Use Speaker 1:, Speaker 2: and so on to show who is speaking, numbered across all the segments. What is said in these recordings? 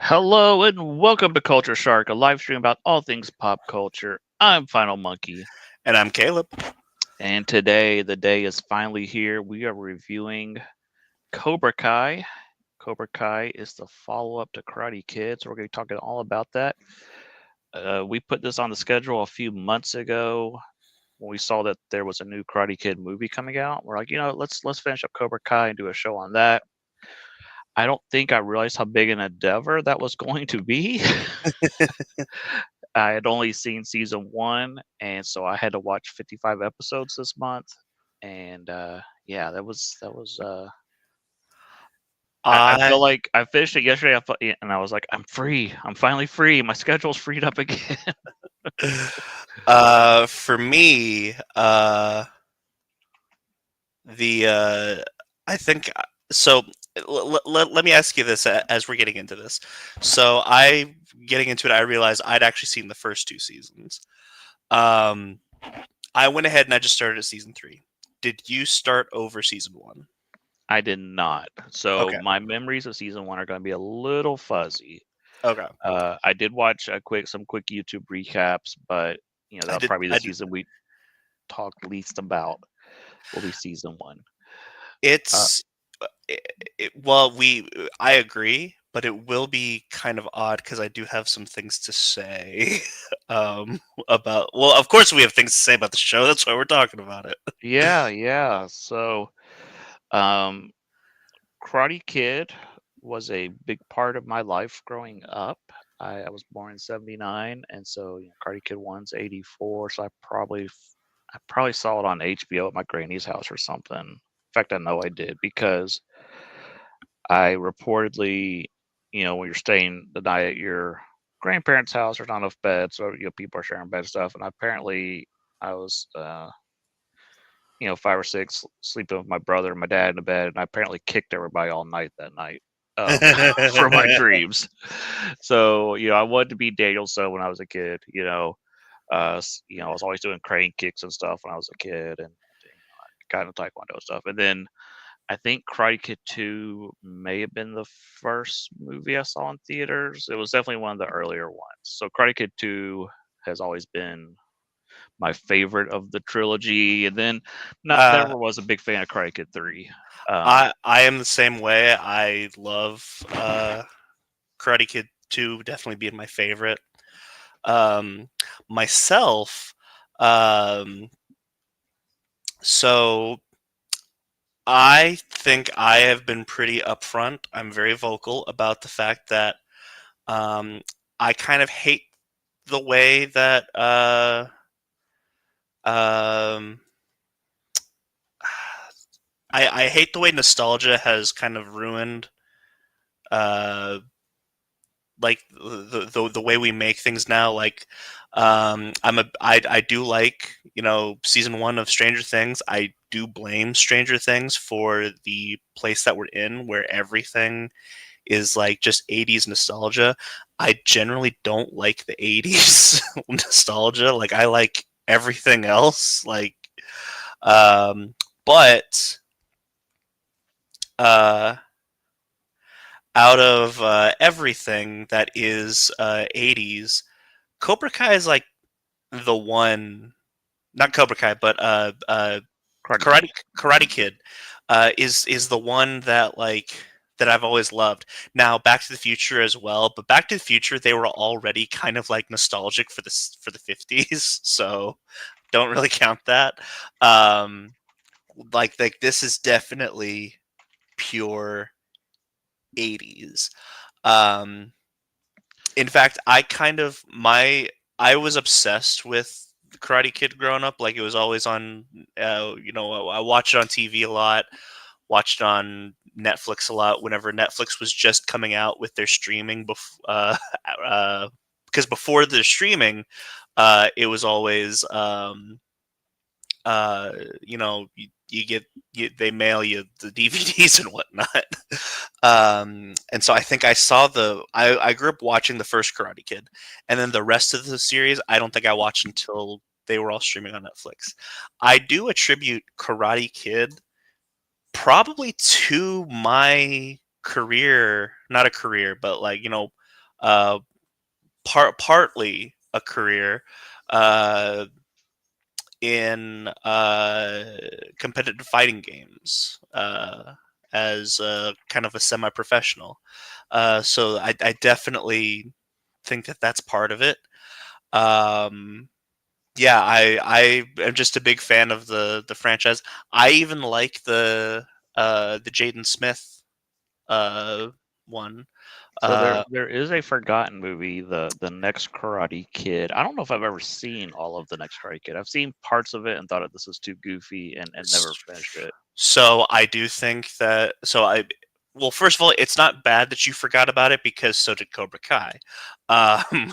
Speaker 1: Hello and welcome to Culture Shark, a live stream about all things pop culture. I'm Final Monkey,
Speaker 2: And I'm Caleb.
Speaker 1: and today the day is finally here. We are reviewing Cobra Kai. Cobra Kai is the follow up to Karate Kid, so we're going to be talking all about that. We put this on the schedule a few months ago when we saw that there was a new Karate Kid movie coming out. We're like, let's finish up Cobra Kai and do a show on that. I don't think I realized how big an endeavor that was going to be. I had only seen season one, and so I had to watch 55 episodes this month. And yeah, that was. I feel
Speaker 2: I
Speaker 1: like I finished it yesterday, and I was like, I'm free. I'm finally free. My schedule's freed up again.
Speaker 2: for me, the I think so. Let me ask you this as we're getting into this. So I getting into it, I realized I'd actually seen the first two seasons. Um, I went ahead and I just started at season three. Did you start over season one?
Speaker 1: I did not. So
Speaker 2: Okay.
Speaker 1: my memories of season one are going to be a little fuzzy.
Speaker 2: Okay.
Speaker 1: I did watch some quick YouTube recaps, but
Speaker 2: I
Speaker 1: that'll
Speaker 2: did.
Speaker 1: probably be the
Speaker 2: I did.
Speaker 1: season we talk least about. Will be season one. Uh,
Speaker 2: It's well, I agree, but it will be kind of odd because I do have some things to say about. Well, of course, we have things to say about the show. That's why we're talking about it.
Speaker 1: yeah, yeah. So Um, Karate Kid was a big part of my life growing up. I was born in '79, and so Karate Kid One's '84. So I probably saw it on HBO at my granny's house or something. In fact, I know I did because I reportedly, when you're staying the night at your grandparents' house, there's not enough beds, so people are sharing bed stuff. And apparently, I was 5 or 6, sleeping with my brother and my dad in the bed, and I apparently kicked everybody all night that night for my dreams. So, I wanted to be Daniel So when I was a kid. I was always doing crane kicks and stuff when I was a kid, and I got into taekwondo stuff. And then I think Karate Kid 2 may have been the first movie I saw in theaters. It was definitely one of the earlier ones. So Karate Kid 2 has always been my favorite of the trilogy. And then not
Speaker 2: uh,
Speaker 1: never was a big fan of Karate Kid 3. Um,
Speaker 2: I am the same way. I love Karate Kid 2 definitely being my favorite. Um, myself, um, so I think I have been pretty upfront. I'm very vocal about the fact that um, I kind of hate the way that um, I hate the way nostalgia has kind of ruined uh, like the way we make things now. Like I do like season one of Stranger Things. I do blame Stranger Things for the place that we're in, where everything is like just 80s nostalgia. I generally don't like the 80s nostalgia. Like I like everything else. Um, but uh, out of everything that is 80s, Cobra Kai is like the one. Not Cobra Kai, but
Speaker 1: Karate Kid.
Speaker 2: Karate Kid is the one that that I've always loved. Now, Back to the Future as well, but Back to the Future they were already kind of like nostalgic for the 50s, so don't really count that. Um, like this is definitely pure 80s. Um, in fact, I was obsessed with the Karate Kid growing up. Like it was always on. I watched it on TV a lot. Watched it on Netflix a lot. Whenever Netflix was just coming out with their streaming, because before the streaming, it was always uh, you get they mail you the DVDs and whatnot. And so I think I grew up watching the first Karate Kid, and then the rest of the series I don't think I watched until they were all streaming on Netflix. I do attribute Karate Kid probably to my career, not a career, but uh, partly a career uh, in competitive fighting games as kind of a semi-professional. So I definitely think that that's part of it. Um, yeah, I am just a big fan of the franchise. I even like the Jaden Smith uh, one.
Speaker 1: So
Speaker 2: Uh,
Speaker 1: there is a forgotten movie, the Next Karate Kid. I don't know if I've ever seen all of the Next Karate Kid. I've seen parts of it and thought this was too goofy and never finished it.
Speaker 2: so I do think that well, first of all, it's not bad that you forgot about it because so did Cobra Kai. Um,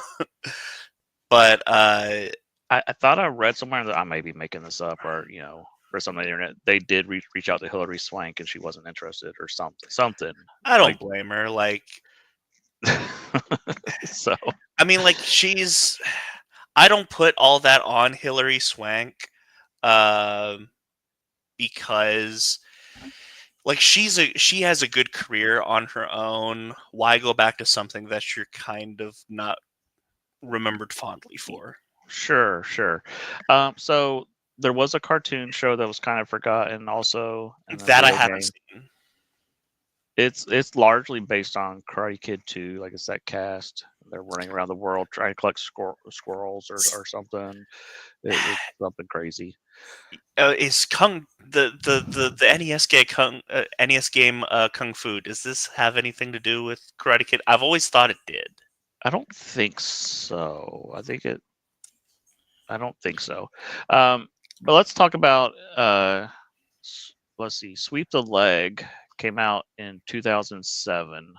Speaker 2: but
Speaker 1: I thought I read somewhere that I may be making this up, or or something on the internet. They did reach out to Hillary Swank and she wasn't interested, or something
Speaker 2: I don't
Speaker 1: like.
Speaker 2: blame her. Like,
Speaker 1: So
Speaker 2: I mean, like I don't put all that on Hillary Swank, um, because like she has a good career on her own. Why go back to something that you're kind of not remembered fondly for?
Speaker 1: sure. So there was a cartoon show that was kind of forgotten, also, and a
Speaker 2: That I
Speaker 1: video
Speaker 2: haven't
Speaker 1: game.
Speaker 2: seen.
Speaker 1: It's largely based on Karate Kid 2, like it's that cast. They're running around the world trying to collect squirrels or something. It's something crazy.
Speaker 2: Is Kung the NES game Kung Fu? Does this have anything to do with Karate Kid? I've always thought it did.
Speaker 1: I don't think so. I don't think so. But let's talk about let's see. Sweep the Leg came out in 2007.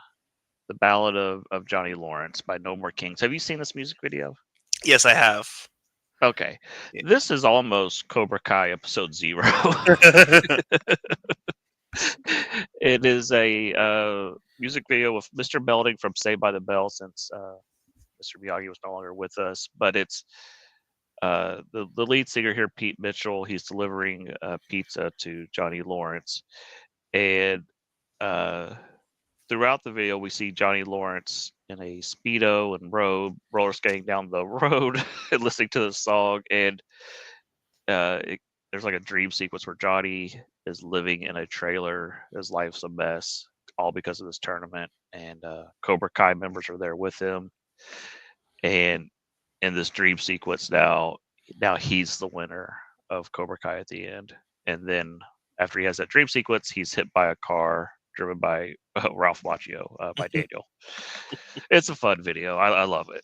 Speaker 1: The Ballad of Johnny Lawrence by No More Kings. Have you seen this music video?
Speaker 2: Yes, I have.
Speaker 1: Okay. This is almost Cobra Kai episode 0. It is a music video with Mr. Belding from Saved by the Bell, since Mr. Miyagi was no longer with us. But it's the lead singer here, Pete Mitchell. He's delivering pizza to Johnny Lawrence. And uh, throughout the video, we see Johnny Lawrence in a Speedo and robe, roller skating down the road and listening to the song. And there's like a dream sequence where Johnny is living in a trailer. His life's a mess, all because of this tournament. And Cobra Kai members are there with him. And in this dream sequence, now he's the winner of Cobra Kai at the end. And then after he has that dream sequence, he's hit by a car driven by Ralph Macchio, by Daniel. It's a fun video. I love it.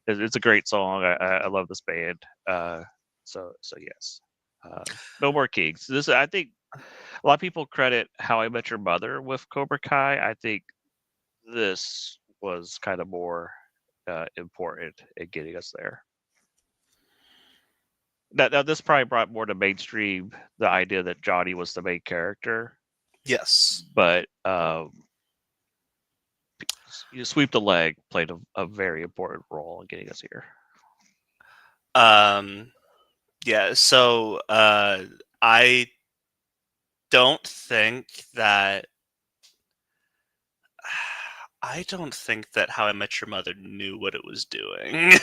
Speaker 1: It's a great song. I love this band. So yes. No More Kings. This, I think, a lot of people credit How I Met Your Mother with Cobra Kai. I think this was kind of more important in getting us there. Now, this probably brought more to mainstream the idea that Johnny was the main character,
Speaker 2: Yes.
Speaker 1: but Sweep the Leg played a very important role in getting us here.
Speaker 2: Um. Yeah. So I don't think that I don't think that How I Met Your Mother knew what it was doing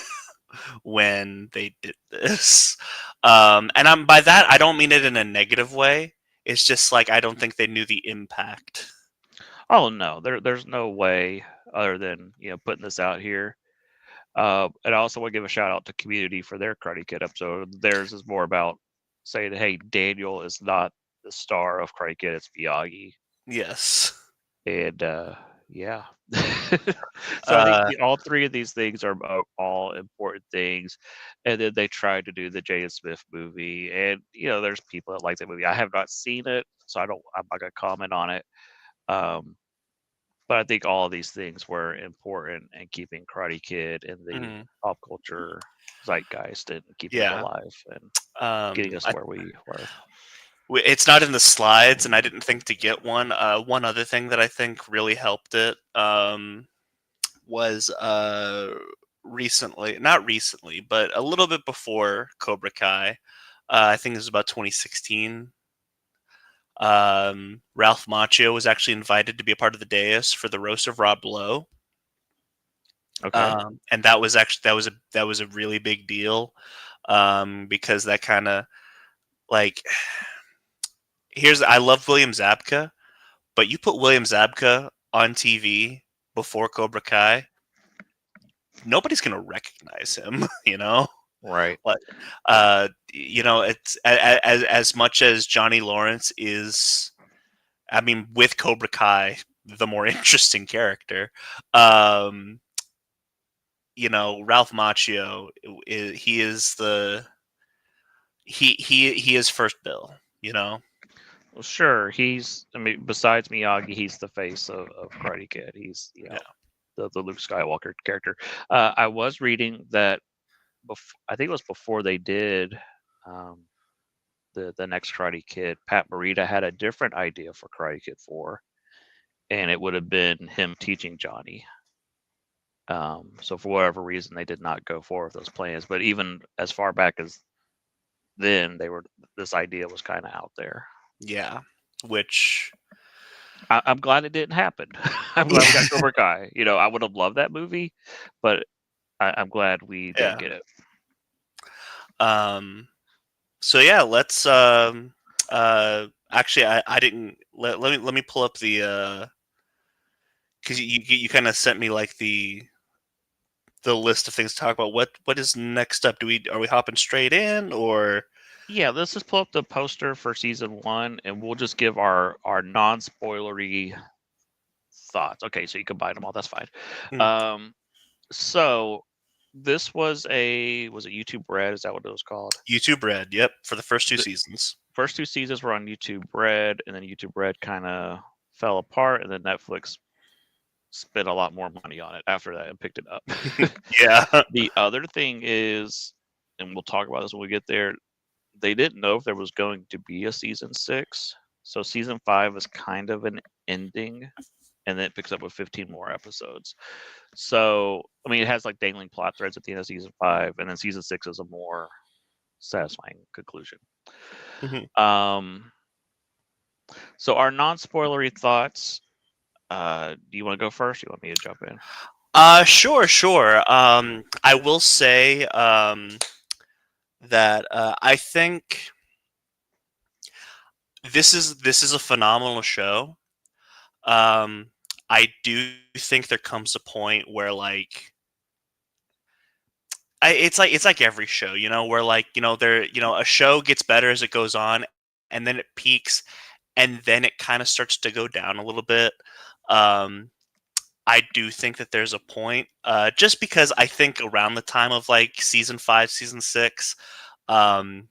Speaker 2: when they did this. And I'm by that I don't mean it in a negative way. It's just like I don't think they knew the impact.
Speaker 1: Oh no, there's no way other than putting this out here. And I also want to give a shout out to Community for their Karate Kid episode. Theirs is more about saying, "Hey, Daniel is not the star of Karate Kid; it's Miyagi."
Speaker 2: Yes.
Speaker 1: And yeah, so I think
Speaker 2: Uh,
Speaker 1: all three of these things are all important things. And then they tried to do the Jaden Smith movie, and there's people that like that movie. I have not seen it, so I'm not gonna comment on it. Um, but I think all of these things were important in keeping Karate Kid in the
Speaker 2: mhm.
Speaker 1: pop culture zeitgeist and keeping it
Speaker 2: Yeah.
Speaker 1: alive and getting
Speaker 2: Um,
Speaker 1: us
Speaker 2: I,
Speaker 1: where we were.
Speaker 2: it's not in the slides, and I didn't think to get one. One other thing that I think really helped it was recently, not recently, but a little bit before Cobra Kai. I think it was about 2016. Ralph Macchio was actually invited to be a part of the dais for the roast of Rob Lowe.
Speaker 1: Okay.
Speaker 2: And that was actually that was a really big deal, because that kind of like I love William Zabka, but you put William Zabka on TV before Cobra Kai, nobody's gonna recognize him, you know.
Speaker 1: Right.
Speaker 2: Like, it's as much as Johnny Lawrence is, I mean, with Cobra Kai, the more interesting character. Um, Ralph Macchio, he is he is first bill. You know.
Speaker 1: Well, sure. I mean, besides Miyagi, he's the face of Karate Kid. He's,
Speaker 2: Yeah.
Speaker 1: the Luke Skywalker character. I was reading that I think it was before they did um, the next Karate Kid. Pat Morita had a different idea for Karate Kid 4, and it would have been him teaching Johnny. So for whatever reason, they did not go forward with those plans. But even as far back as then, this idea was kind of out there.
Speaker 2: Yeah. Which.
Speaker 1: I'm glad it didn't happen. I'm glad we got Cobra Kai. I would have loved that movie, but I'm glad we didn't
Speaker 2: Yeah.
Speaker 1: get it.
Speaker 2: So yeah, let's actually I didn't let me pull up the because you kind of sent me like the list of things to talk about. What is next up? Are we hopping straight in, or
Speaker 1: Yeah, let's just pull up the poster for season 1, and we'll just give our non-spoilery thoughts. Okay, so you combine them all. That's fine.
Speaker 2: Hmm.
Speaker 1: So this was it YouTube Red? Is that what it was called?
Speaker 2: YouTube Red? Yep, for the first two
Speaker 1: The
Speaker 2: seasons.
Speaker 1: first 2 seasons were on YouTube Red, and then YouTube Red kind of fell apart, and then Netflix spent a lot more money on it after that and picked it up.
Speaker 2: Yeah.
Speaker 1: The other thing is, and we'll talk about this when we get there, they didn't know if there was going to be a season 6. So season 5 is kind of an ending, and then it picks up with 15 more episodes. So, I mean, it has like dangling plot threads at the end of season 5, and then season 6 is a more satisfying conclusion.
Speaker 2: Hmm.
Speaker 1: So our non-spoilery thoughts. Do you want to go first? Or you want me to jump in?
Speaker 2: Sure. I will say that I think this is a phenomenal show. Um, I do think there comes a point where it's like every show, where a show gets better as it goes on, and then it peaks, and then it kind of starts to go down a little bit. Um, I do think that there's a point, just because I think around the time of like season 5, season 6, um,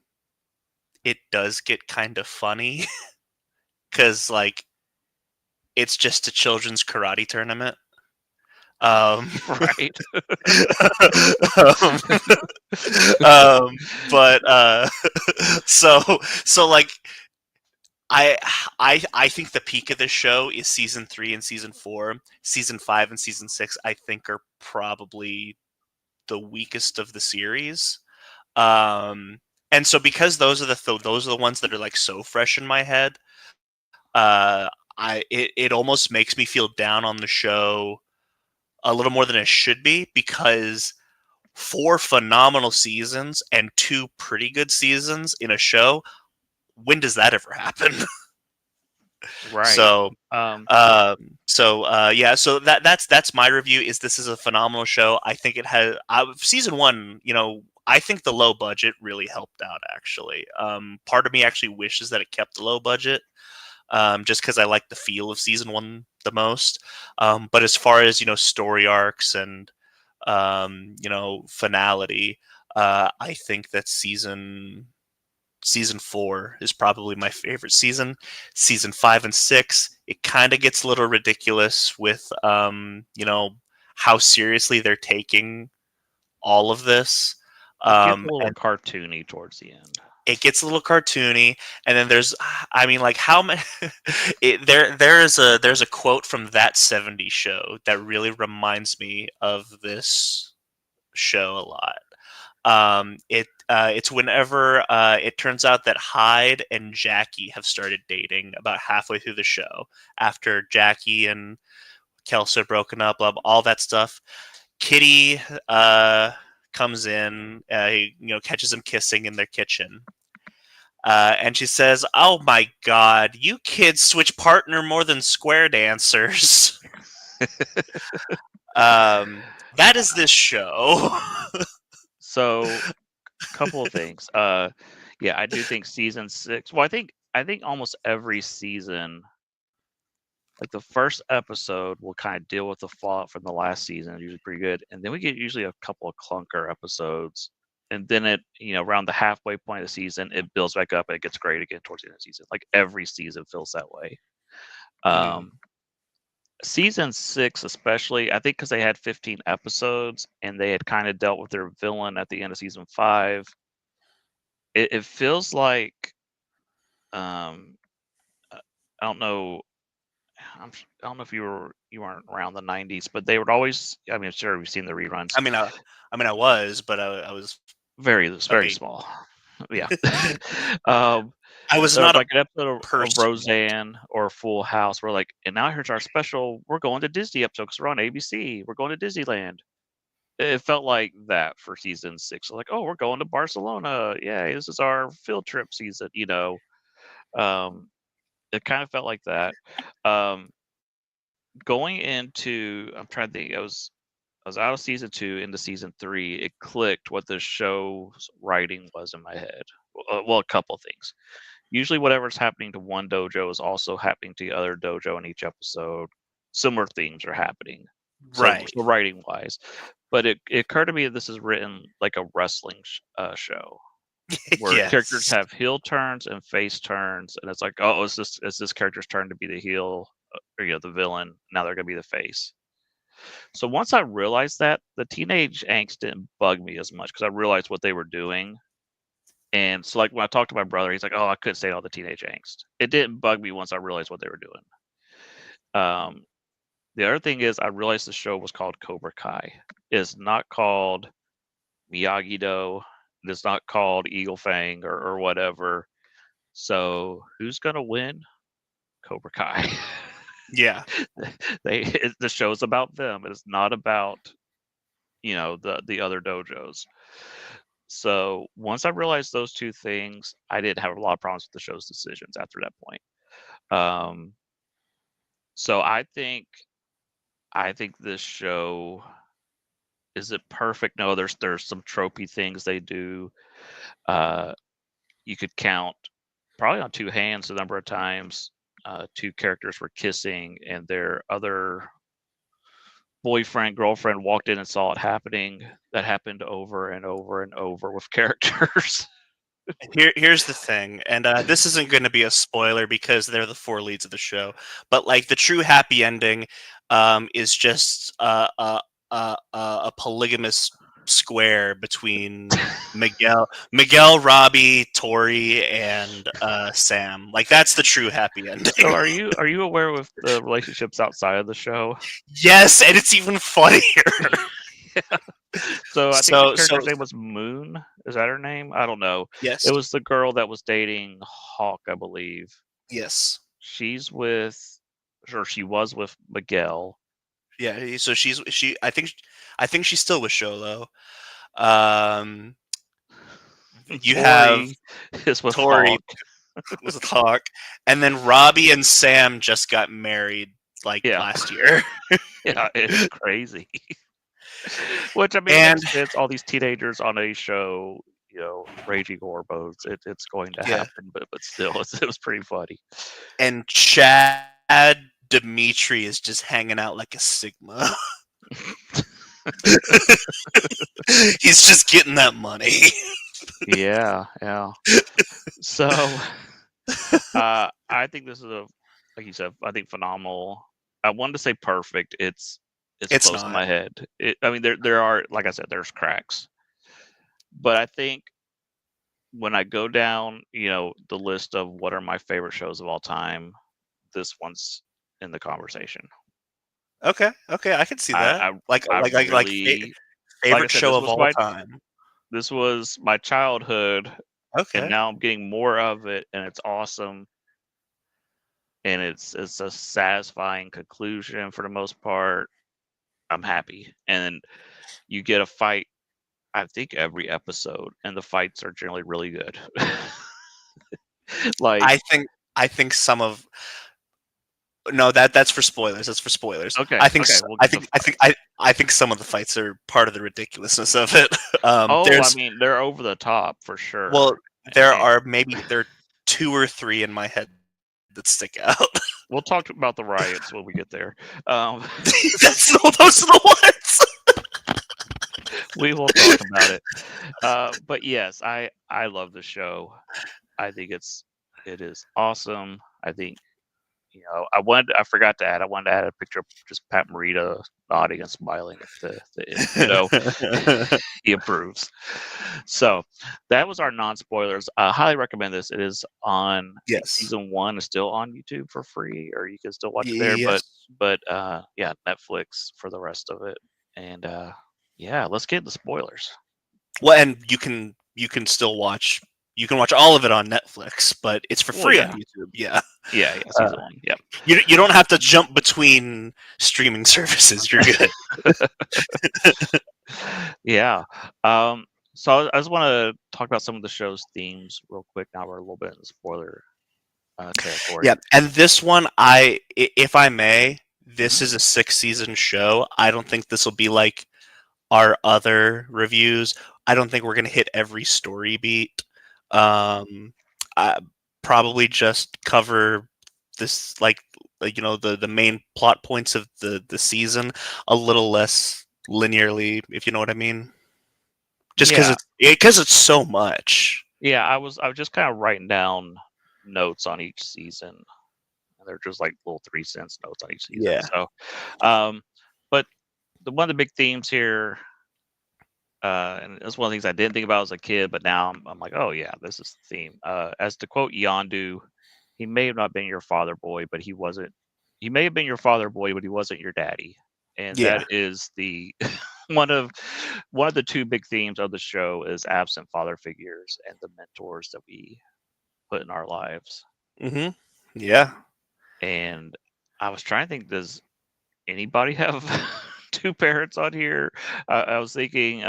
Speaker 2: it does get kind of funny because it's just a children's karate tournament.
Speaker 1: Right.
Speaker 2: um, um, but so like I think the peak of this show is season 3 and season 4. Season 5 and season 6 I think are probably the weakest of the series. And so because those are the ones that are like so fresh in my head, uh it almost makes me feel down on the show a little more than it should be, because 4 phenomenal seasons and 2 pretty good seasons in a show, when does that ever happen?
Speaker 1: Right.
Speaker 2: So,
Speaker 1: Um,
Speaker 2: yeah. So that's my review. This is a phenomenal show. I think it has season 1. I think the low budget really helped out. Actually, part of me actually wishes that it kept the low budget, just because I like the feel of season 1 the most. But as far as story arcs and finality, I think that season 4 is probably my favorite season. Season 5 and 6, it kind of gets a little ridiculous with how seriously they're taking all of this.
Speaker 1: it gets a little
Speaker 2: And
Speaker 1: cartoony towards the end.
Speaker 2: it gets a little cartoony, and then I mean, like, how many there's a quote from That 70s Show that really reminds me of this show a lot. It's whenever it turns out that Hyde and Jackie have started dating about halfway through the show, after Jackie and Kelso broken up, all that stuff. Kitty comes in, he, catches him kissing in their kitchen. And she says, "Oh my God, you kids switch partner more than square dancers." That is this show.
Speaker 1: So, couple of things. Yeah, I do think season 6. Well, I think almost every season, like the first episode, will kind of deal with the fallout from the last season. Usually pretty good, and then we get usually a couple of clunker episodes, and then around the halfway point of the season, it builds back up and it gets great again towards the end of the season. Like every season feels that way.
Speaker 2: Mhm.
Speaker 1: Um, Season 6, especially, I think because they had 15 episodes and they had kind of dealt with their villain at the end of season 5. It feels like, um, I don't know. I don't know if you weren't around the 90s, but they would always. I mean, sure, we've seen the reruns.
Speaker 2: I was, but I was
Speaker 1: It's
Speaker 2: a
Speaker 1: very
Speaker 2: baby.
Speaker 1: small. Yeah. um,
Speaker 2: I was
Speaker 1: there was
Speaker 2: not a
Speaker 1: like an episode of
Speaker 2: person yet.
Speaker 1: Roseanne or Full House where like, and now here's our special. We're going to Disney episode because we're on ABC. We're going to Disneyland. It felt like that for season 6. Like, oh, we're going to Barcelona. Yay, this is our field trip season. Um, it kind of felt like that. Um, Going into, I'm trying to think. I was out of season 2 into season 3. It clicked what the show's writing was in my head. Well, a couple things. Usually, whatever's happening to one dojo is also happening to the other dojo in each episode. Similar themes are happening. So,
Speaker 2: Right.
Speaker 1: so writing wise, but it occurred to me that this is written like a wrestling show where characters
Speaker 2: Yes.
Speaker 1: have heel turns and face turns, and it's like, oh, it's this character's turn to be the heel, or the villain. Now they're gonna be the face. So once I realized that, the teenage angst didn't bug me as much because I realized what they were doing. And so, like when I talked to my brother, he's like, "Oh, I couldn't say all the teenage angst." It didn't bug me once I realized what they were doing. Um, the other thing is, I realized the show was called Cobra Kai. It's not called Miyagi Do. It's not called Eagle Fang or whatever. So who's gonna win? Cobra Kai.
Speaker 2: Yeah.
Speaker 1: The show's about them. It's not about the other dojos. So once I realized those two things, I didn't have a lot of problems with the show's decisions after that point. Um, so I think this show, is it perfect? No, there's some tropey things they do. Uh, you could count probably on two hands the number of times two characters were kissing and their other boyfriend girlfriend walked in and saw it happening. That happened over and over and over with characters.
Speaker 2: Here's the thing, and this isn't going to be a spoiler because they're the four leads of the show. But like the true happy ending, is just a polygamous square between Miguel, Robbie, Tori, and Sam. Like that's the true happy ending.
Speaker 1: So are you aware with the relationships outside of the show?
Speaker 2: Yes, and it's even funnier.
Speaker 1: Yeah. So I think the
Speaker 2: So
Speaker 1: character's name was Moon. Is that her name? I don't know. It
Speaker 2: yes,
Speaker 1: was the girl that was dating Hawk, I believe.
Speaker 2: yes,
Speaker 1: She's with, or she was with Miguel.
Speaker 2: yeah. So she. I think she's still with Sholo. Um, you have
Speaker 1: Tori is with
Speaker 2: Tori
Speaker 1: Hawk.
Speaker 2: was a talk, and then Robbie and Sam just got married like
Speaker 1: Yeah,
Speaker 2: last year.
Speaker 1: yeah, it's crazy. Which I mean, it
Speaker 2: And
Speaker 1: makes sense. All these teenagers on a show, raging hormones. It's going to
Speaker 2: yeah,
Speaker 1: happen, but still, it was pretty funny.
Speaker 2: and Chad Dimitri is just hanging out like a Sigma. He's just getting that money.
Speaker 1: Yeah, yeah. So, I think this is like you said, I think phenomenal. I wanted to say perfect. It's
Speaker 2: It's
Speaker 1: close in
Speaker 2: not.
Speaker 1: my head. I mean, there are, like I said, there's cracks, but I think when I go down, the list of what are my favorite shows of all time, this one's in the conversation.
Speaker 2: Okay, okay, I can see
Speaker 1: I
Speaker 2: that.
Speaker 1: I, I really, like I
Speaker 2: Favorite
Speaker 1: said,
Speaker 2: show of all time.
Speaker 1: this was my childhood, and
Speaker 2: Okay.
Speaker 1: now I'm getting more of it, and it's awesome, and it's a satisfying conclusion for the most part. I'm happy. And you get a fight, I think, every episode, and the fights are generally really good. Like,
Speaker 2: I think some of no, that's for spoilers. That's for spoilers.
Speaker 1: okay, okay, we'll get to fights.
Speaker 2: I think some of the fights are part of the ridiculousness of it.
Speaker 1: Oh, I
Speaker 2: There's
Speaker 1: mean, they're over the top for
Speaker 2: well,
Speaker 1: sure. And
Speaker 2: there are two or three in my head that stick out.
Speaker 1: we'll talk about the riots when we get there. Um,
Speaker 2: Those are the ones.
Speaker 1: we will talk about it. But yes, I love the show. I think it is awesome. I think, I forgot to add. I wanted to add a picture of just Pat Morita nodding and smiling at the end. He approves. So that was our non-spoilers. Highly recommend this. It is on, I think
Speaker 2: Yes.
Speaker 1: season 1 is still on YouTube for free, or you can still watch it there.
Speaker 2: Yes.
Speaker 1: But yeah, Netflix for the rest of it. And yeah, let's get the spoilers.
Speaker 2: Well, and you can still watch all of it on Netflix, but it's for
Speaker 1: Well,
Speaker 2: free
Speaker 1: yeah.
Speaker 2: on YouTube. Yeah.
Speaker 1: Yeah, season 1. Yeah.
Speaker 2: You don't have to jump between streaming services. You're good.
Speaker 1: Yeah. So I just want to talk about some of the show's themes real quick. Now we're a little bit in the spoiler territory.
Speaker 2: Yeah, and this one, if I may, this
Speaker 1: Mhm.
Speaker 2: is a 6-season show. I don't think this will be like our other reviews. I don't think we're gonna hit every story beat. I probably just cover this the main plot points of the season a little less linearly, if you know what I mean. Just
Speaker 1: Yeah.
Speaker 2: because it's so much.
Speaker 1: Yeah, I was just kind of writing down notes on each season. And they're just like little 3 cents notes on each season.
Speaker 2: Yeah.
Speaker 1: So, but one of the big themes here, and it's one of the things I didn't think about as a kid, but now I'm like, oh yeah, this is the theme. As to quote Yondu, he may have not been your father boy, but he wasn't. He may have been your father boy, but he wasn't your daddy. And
Speaker 2: Yeah.
Speaker 1: that is the one of the two big themes of the show is absent father figures and the mentors that we put in our lives.
Speaker 2: Mm-hmm. Yeah.
Speaker 1: And I was trying to think, does anybody have two parents on here? I was thinking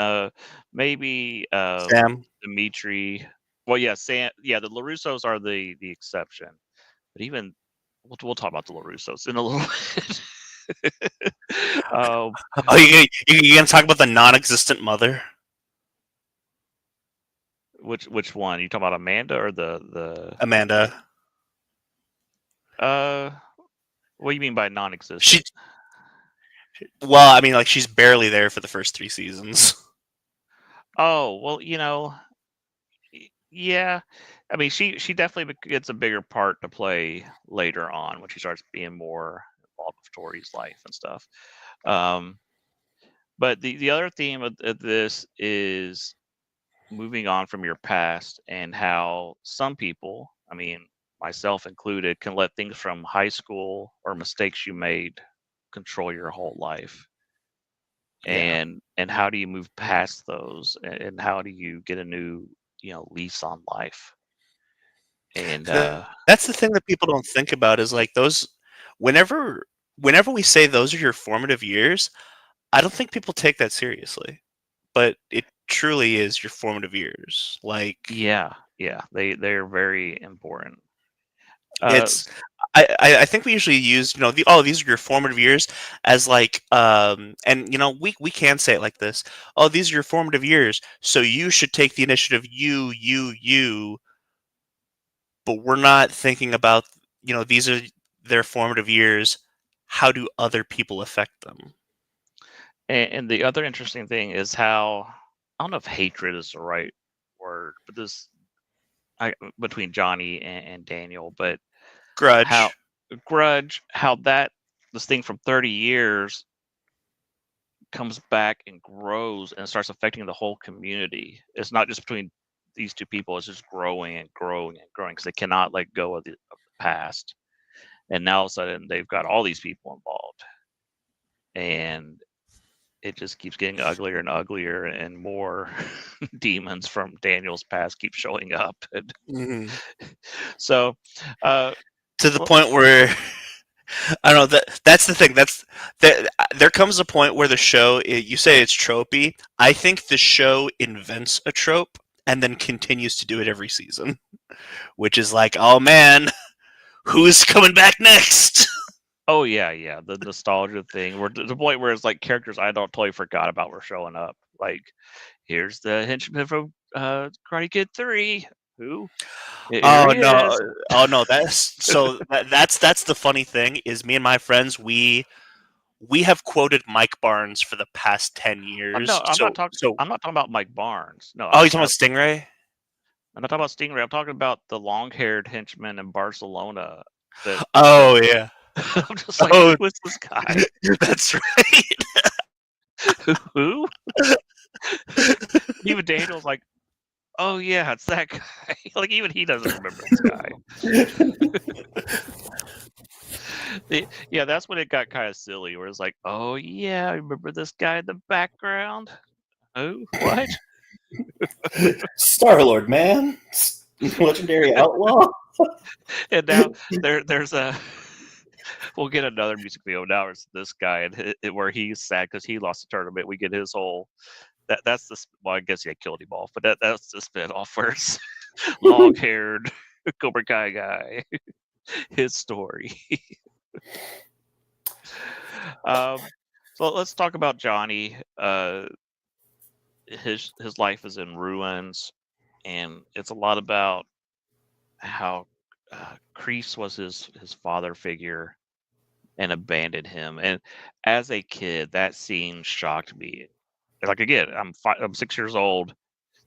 Speaker 1: maybe
Speaker 2: Sam.
Speaker 1: Dimitri. Well, yeah, Sam. Yeah, the Larussos are the exception. But even we'll talk about the Larussos in a little bit.
Speaker 2: Oh, you gonna talk about the non-existent mother?
Speaker 1: Which one? You talking about Amanda or the
Speaker 2: Amanda.
Speaker 1: what do you mean by non-existent?
Speaker 2: She. Well, I mean, like she's barely there for the first 3 seasons.
Speaker 1: Oh, well, yeah. I mean, she definitely gets a bigger part to play later on when she starts being more involved with Tori's life and stuff. Um, but the other theme of this is moving on from your past and how some people, I mean, myself included, can let things from high school or mistakes you made control your whole life.
Speaker 2: Yeah.
Speaker 1: And how do you move past those, and how do you get a new lease on life? And
Speaker 2: That's the thing that people don't think about is like those. Whenever whenever we say those are your formative years, I don't think people take that seriously. But it truly is your formative years. Like
Speaker 1: yeah, they're very important.
Speaker 2: it's I think we usually use these are your formative years as like and we can say it like this. Oh, these are your formative years, so you should take the initiative, you, but we're not thinking about these are their formative years. How do other people affect them?
Speaker 1: and the other interesting thing is how, I don't know if hatred is the right word, but between Johnny and Daniel, but how
Speaker 2: Grudge.
Speaker 1: grudge, how that this thing from 30 years comes back and grows and starts affecting the whole community. It's not just between these two people; it's just growing and growing and growing because they cannot let go of the past. And now all of a sudden, they've got all these people involved, and it just keeps getting uglier and uglier, and more demons from Daniel's past keep showing up. And
Speaker 2: Mhm.
Speaker 1: so, uh,
Speaker 2: To the
Speaker 1: well,
Speaker 2: point where I don't know that's the thing. There comes a point where the show you say it's tropey. I think the show invents a trope and then continues to do it every season, which is like, oh man, who's coming back next?
Speaker 1: Oh yeah, yeah, the nostalgia thing. We're to the point where it's like characters I don't totally forgot about were showing up. Like, here's the henchman from Karate Kid 3. Who? Here
Speaker 2: Oh
Speaker 1: he
Speaker 2: no!
Speaker 1: is.
Speaker 2: Oh no! That's the funny thing is me and my friends we have quoted Mike Barnes for the past 10 years.
Speaker 1: No, I'm not talking.
Speaker 2: So
Speaker 1: I'm not talking about Mike Barnes. No,
Speaker 2: oh, you talking about Stingray?
Speaker 1: I'm not talking about Stingray. I'm talking about the long-haired henchman in Barcelona. That
Speaker 2: Oh yeah.
Speaker 1: I'm just like,
Speaker 2: Oh,
Speaker 1: who is this guy?
Speaker 2: that's right.
Speaker 1: Who? Even Daniel's like, oh yeah, it's that guy. Like even he doesn't remember this guy. Yeah, that's when it got kind of silly. Where it's like, oh yeah, I remember this guy in the background. Who? What?
Speaker 3: Star-Lord, man. Legendary outlaw.
Speaker 1: And now there's a. We'll get another music video now. It's this guy and where he's sad because he lost the tournament. We get his whole. That's the well, I guess he had killed him off, but that's the spin off first. Long haired Cobra Kai guy. His story. So let's talk about Johnny. His life is in ruins, and it's a lot about how Kreese was his father figure and abandoned him. And as a kid, that scene shocked me. Like again, I'm 6 years old.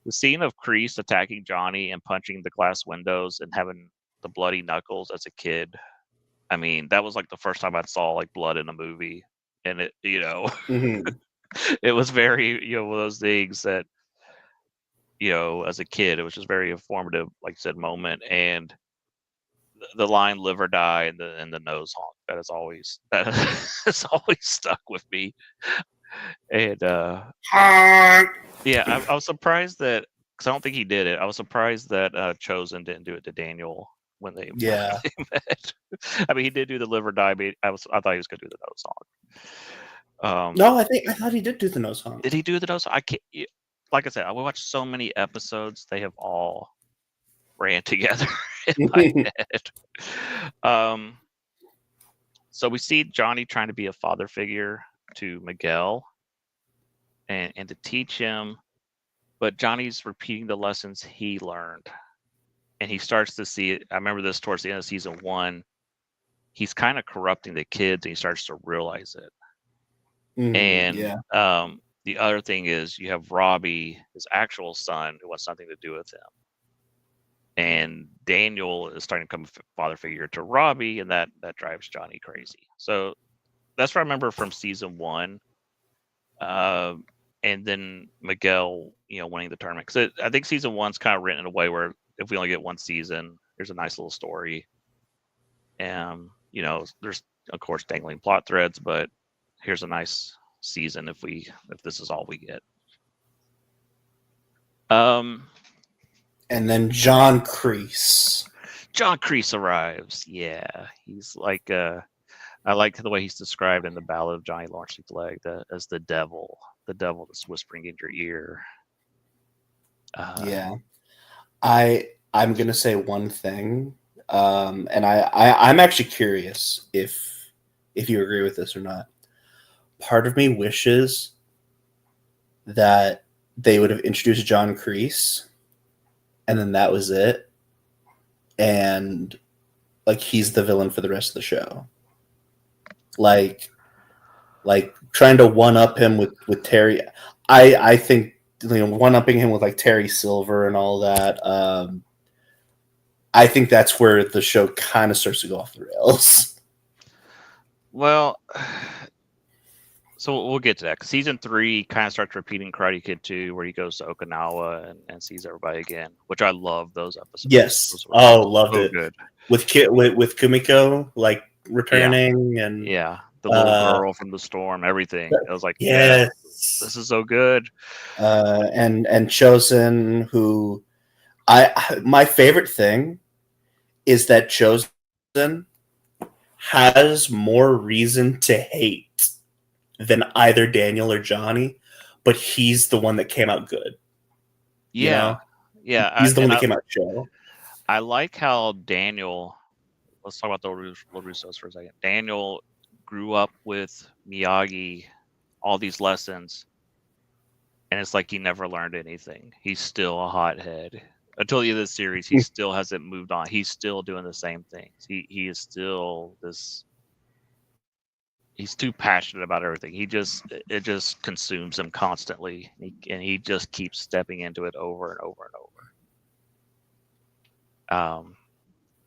Speaker 1: The scene of Kreese attacking Johnny and punching the glass windows and having the bloody knuckles as a kid. I mean, that was like the first time I saw like blood in a movie, and it,
Speaker 3: Mhm.
Speaker 1: it was very, one of those things that, as a kid, it was just very informative, like I said, moment. And the line "live or die" and the nose honk that has always stuck with me. And yeah, I was surprised that because I don't think he did it. I was surprised that Chosen didn't do it to Daniel when they
Speaker 3: Yeah.
Speaker 1: met. I mean, he did do the live or die, but I thought he was going to do the nose honk.
Speaker 3: No, I thought he did do the nose honk.
Speaker 1: Did he do the nose? I can't. Like I said, I watched so many episodes; they have all ran together in my head. So we see Johnny trying to be a father figure to Miguel, and to teach him, but Johnny's repeating the lessons he learned, and he starts to see it. I remember this towards the end of season 1. He's kind of corrupting the kids, and he starts to realize it. And
Speaker 3: yeah.
Speaker 1: the other thing is you have Robbie, his actual son, who wants nothing to do with him. And Daniel is starting to become a father figure to Robbie, and that drives Johnny crazy. So that's what I remember from season 1. And then Miguel, winning the tournament. Because I think season 1's kind of written in a way where if we only get one season, there's a nice little story. And, there's, of course, dangling plot threads, but here's a nice season if this is all we get.
Speaker 3: And then John Kreese.
Speaker 1: John Kreese arrives. Yeah, he's like I like the way he's described in the Ballad of Johnny Lawrence's Leg as the devil that's whispering in your ear.
Speaker 3: Yeah, I'm gonna say one thing, and I'm actually curious if you agree with this or not. Part of me wishes that they would have introduced John Kreese, and then that was it, and like he's the villain for the rest of the show. Like trying to one up him with Terry. I think one upping him with like Terry Silver and all that. I think that's where the show kind of starts to go off the rails.
Speaker 1: Well, so we'll get to that. 'Cause season 3 kind of starts repeating Karate Kid 2, where he goes to Okinawa and sees everybody again, which I love those episodes.
Speaker 3: Yes. Loved it.
Speaker 1: Good.
Speaker 3: With Kumiko like returning and
Speaker 1: the little girl from the storm, everything. I was like,
Speaker 3: yes,
Speaker 1: this is so good.
Speaker 3: And Chosen, who my favorite thing is that Chosen has more reason to hate than either Daniel or Johnny, but he's the one that came out good. You
Speaker 1: Yeah,
Speaker 3: know,
Speaker 1: yeah,
Speaker 3: he's the one that came out chill.
Speaker 1: I like how Daniel. Let's talk about the LaRussos for a second. Daniel grew up with Miyagi, all these lessons, and it's like he never learned anything. He's still a hothead. Until the end of the series, he still hasn't moved on. He's still doing the same things. He is still this. He's too passionate about everything. It just consumes him constantly, and he just keeps stepping into it over and over and over.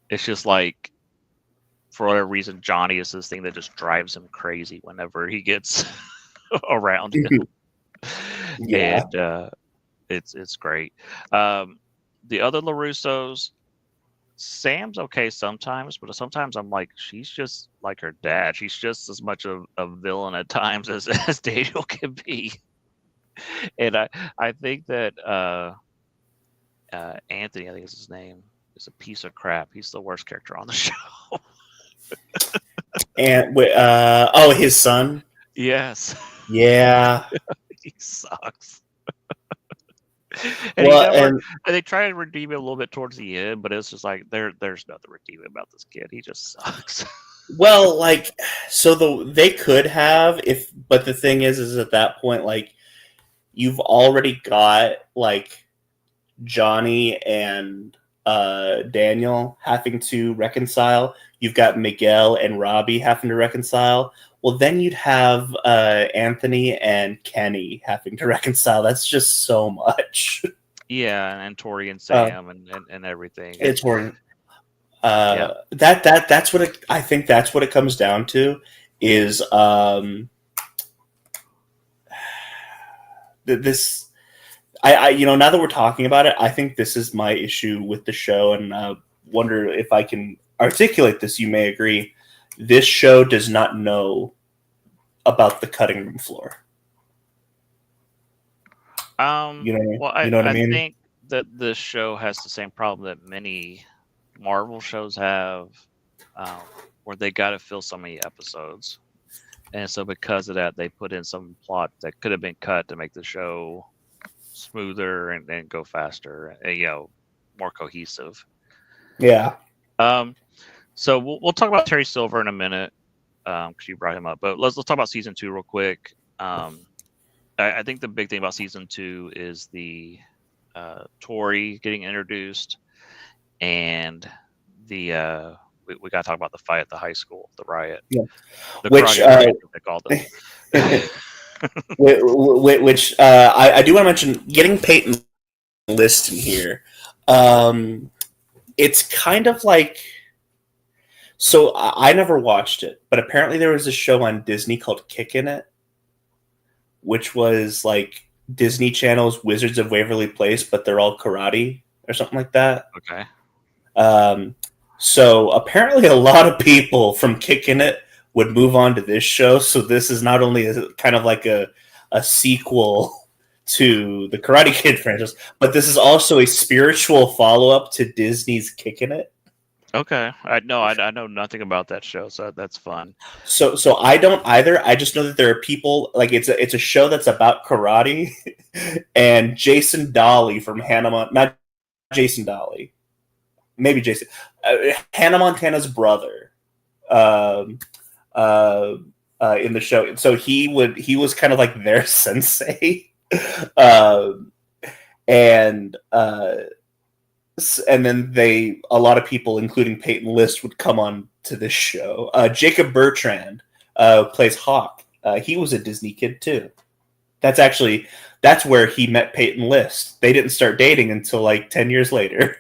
Speaker 1: It's just like, for whatever reason, Johnny is this thing that just drives him crazy whenever he gets around him.
Speaker 3: Yeah.
Speaker 1: And it's great. The other LaRussos, Sam's okay sometimes, but sometimes I'm like, she's just like her dad. She's just as much of a villain at times as Daniel can be. And I think that Anthony, I think is his name, is a piece of crap. He's the worst character on the show.
Speaker 3: And his son.
Speaker 1: Yes.
Speaker 3: Yeah.
Speaker 1: He sucks. And
Speaker 3: Well,
Speaker 1: they try to redeem him a little bit towards the end, but it's just like there's nothing redeeming about this kid. He just sucks.
Speaker 3: well, like, so they could have, but the thing is at that point, like, you've already got like Johnny and Daniel having to reconcile. You've got Miguel and Robbie having to reconcile. Well, then you'd have Anthony and Kenny having to reconcile. That's just so much.
Speaker 1: Yeah, and Tori and Sam and everything.
Speaker 3: It's boring.
Speaker 1: Yeah.
Speaker 3: That's what I think. That's what it comes down to. Is this? I now that we're talking about it, I think this is my issue with the show, and wonder if I can articulate this. You may agree. This show does not know about the cutting room floor. You know what I mean?
Speaker 1: I think that this show has the same problem that many Marvel shows have, where they got to fill so many episodes, and so because of that, they put in some plot that could have been cut to make the show smoother and go faster, and more cohesive.
Speaker 3: Yeah.
Speaker 1: So we'll talk about Terry Silver in a minute, because you brought him up. But let's talk about season 2 real quick. I think the big thing about season 2 is the Tori getting introduced, and the we got to talk about the fight at the high school, the riot.
Speaker 3: Yeah.
Speaker 1: The
Speaker 3: Which
Speaker 1: riot, they called it.
Speaker 3: which I do want to mention, getting Peyton List in here. It's kind of like, so I never watched it, but apparently there was a show on Disney called Kickin' It, which was like Disney Channel's Wizards of Waverly Place, but they're all karate or something like that.
Speaker 1: Okay.
Speaker 3: So apparently a lot of people from Kickin' It would move on to this show. So this is not only kind of like a sequel to the Karate Kid franchise, but this is also a spiritual follow-up to Disney's Kickin' It.
Speaker 1: Okay. I know nothing about that show, so that's fun.
Speaker 3: So I don't either. I just know that there are people, like, it's a show that's about karate, and Jason Dolly from not Jason Dolly, maybe Jason, Hannah Montana's brother, in the show. So he was kind of like their sensei, and then a lot of people, including Peyton List, would come on to this show. Jacob Bertrand plays Hawk. He was a Disney kid too. That's where he met Peyton List. They didn't start dating until like 10 years later.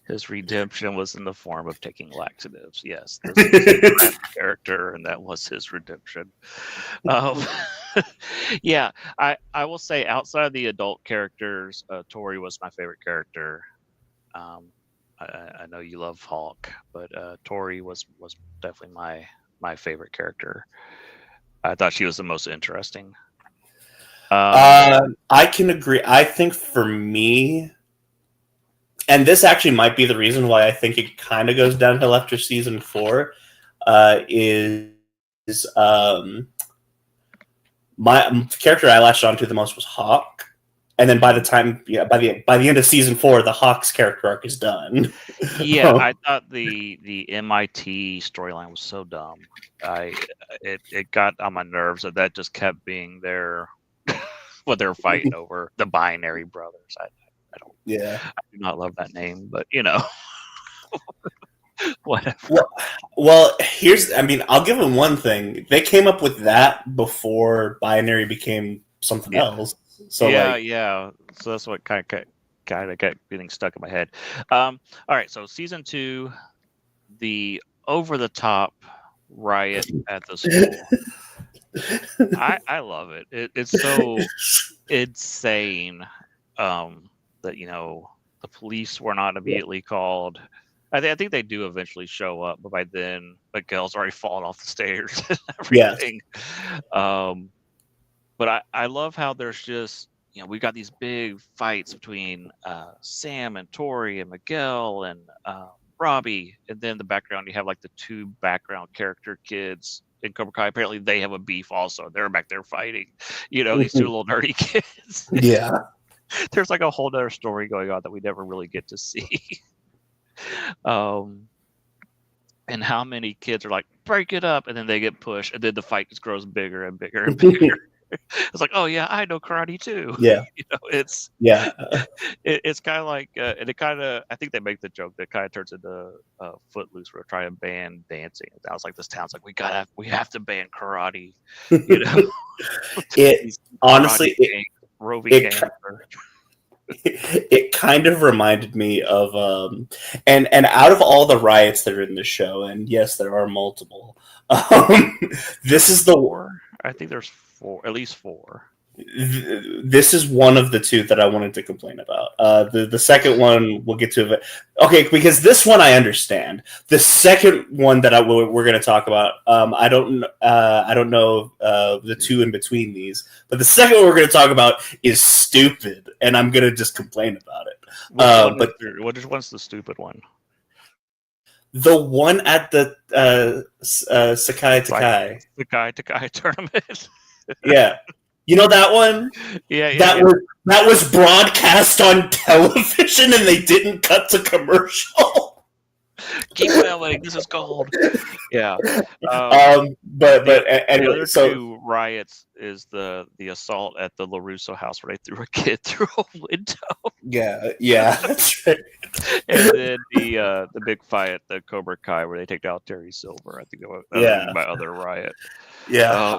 Speaker 1: His redemption was in the form of taking laxatives. Yes, this is a character, and that was his redemption. Yeah, I will say, outside of the adult characters, Tori was my favorite character. I know you love Hulk, but Tori was definitely my favorite character. I thought she was the most interesting.
Speaker 3: I can agree. I think for me, and this actually might be the reason why I think it kind of goes downhill after season 4. Is the character I latched onto the most was Hawk, and then by the end of season 4, the Hawk's character arc is done.
Speaker 1: Yeah, I thought the MIT storyline was so dumb. It got on my nerves that just kept being there. What they're fighting over, the binary brothers. I do not love that name, but whatever.
Speaker 3: Well, I'll give them one thing. They came up with that before binary became something else. So
Speaker 1: yeah. So that's what kind of kept getting stuck in my head. All right, so season 2, the over the top riot at the school. I love it. It's so insane that the police were not immediately called. I think they do eventually show up, but by then Miguel's already fallen off the stairs and everything. But I love how there's just we've got these big fights between Sam and Tori and Miguel and Robbie, and then in the background you have like the 2 background character kids in Cobra Kai. Apparently they have a beef also. They're back there fighting. These 2 little nerdy kids.
Speaker 3: Yeah.
Speaker 1: There's like a whole other story going on that we never really get to see. And how many kids are like, break it up, and then they get pushed, and then the fight just grows bigger and bigger and bigger. It's like, oh yeah, I know karate too.
Speaker 3: Yeah.
Speaker 1: It's kind of like, and it kind of, I think they make the joke that kind of turns into Footloose, where trying to ban dancing. I was like, this town's like, we have to ban karate.
Speaker 3: It honestly,
Speaker 1: roving
Speaker 3: it kind of reminded me of and out of all the riots that are in the show, and yes, there are multiple. This is
Speaker 1: I think there's 4, at least 4.
Speaker 3: This is one of the 2 that I wanted to complain about. The second one we'll get to, okay, because this one I understand. The second one that we're going to talk about, I don't know the 2 in between these, but the second one we're going to talk about is stupid, and I'm going to just complain about it.
Speaker 1: Which one's the stupid one?
Speaker 3: The one at the Sakai Takai.
Speaker 1: Sakai tournament.
Speaker 3: Yeah. You know that one?
Speaker 1: Yeah.
Speaker 3: That was broadcast on television and they didn't cut to commercial.
Speaker 1: Keep yelling, this is gold. Yeah.
Speaker 3: Anyway,
Speaker 1: the other 2 riots is the assault at the LaRusso house where they threw a kid through a window.
Speaker 3: Yeah, that's right.
Speaker 1: And then the big fight at the Cobra Kai where they take out Terry Silver. I think that was my other riot.
Speaker 3: Yeah.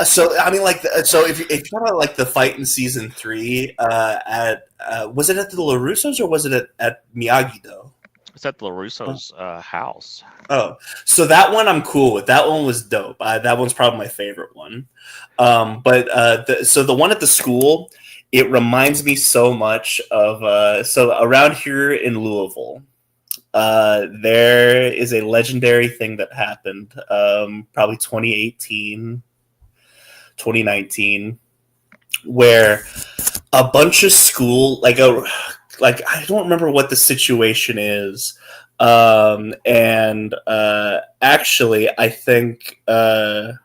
Speaker 3: So I mean, so if you talk about like the fight in season 3, was it at the LaRussos or was it at Miyagi Do?
Speaker 1: It's at the LaRusso's house.
Speaker 3: Oh, so that one I'm cool with. That one was dope. That one's probably my favorite one. So the one at the school, it reminds me so much of so around here in Louisville. There is a legendary thing that happened probably 2018, 2019, where a bunch of school, like I don't remember what the situation is. Actually, I think, one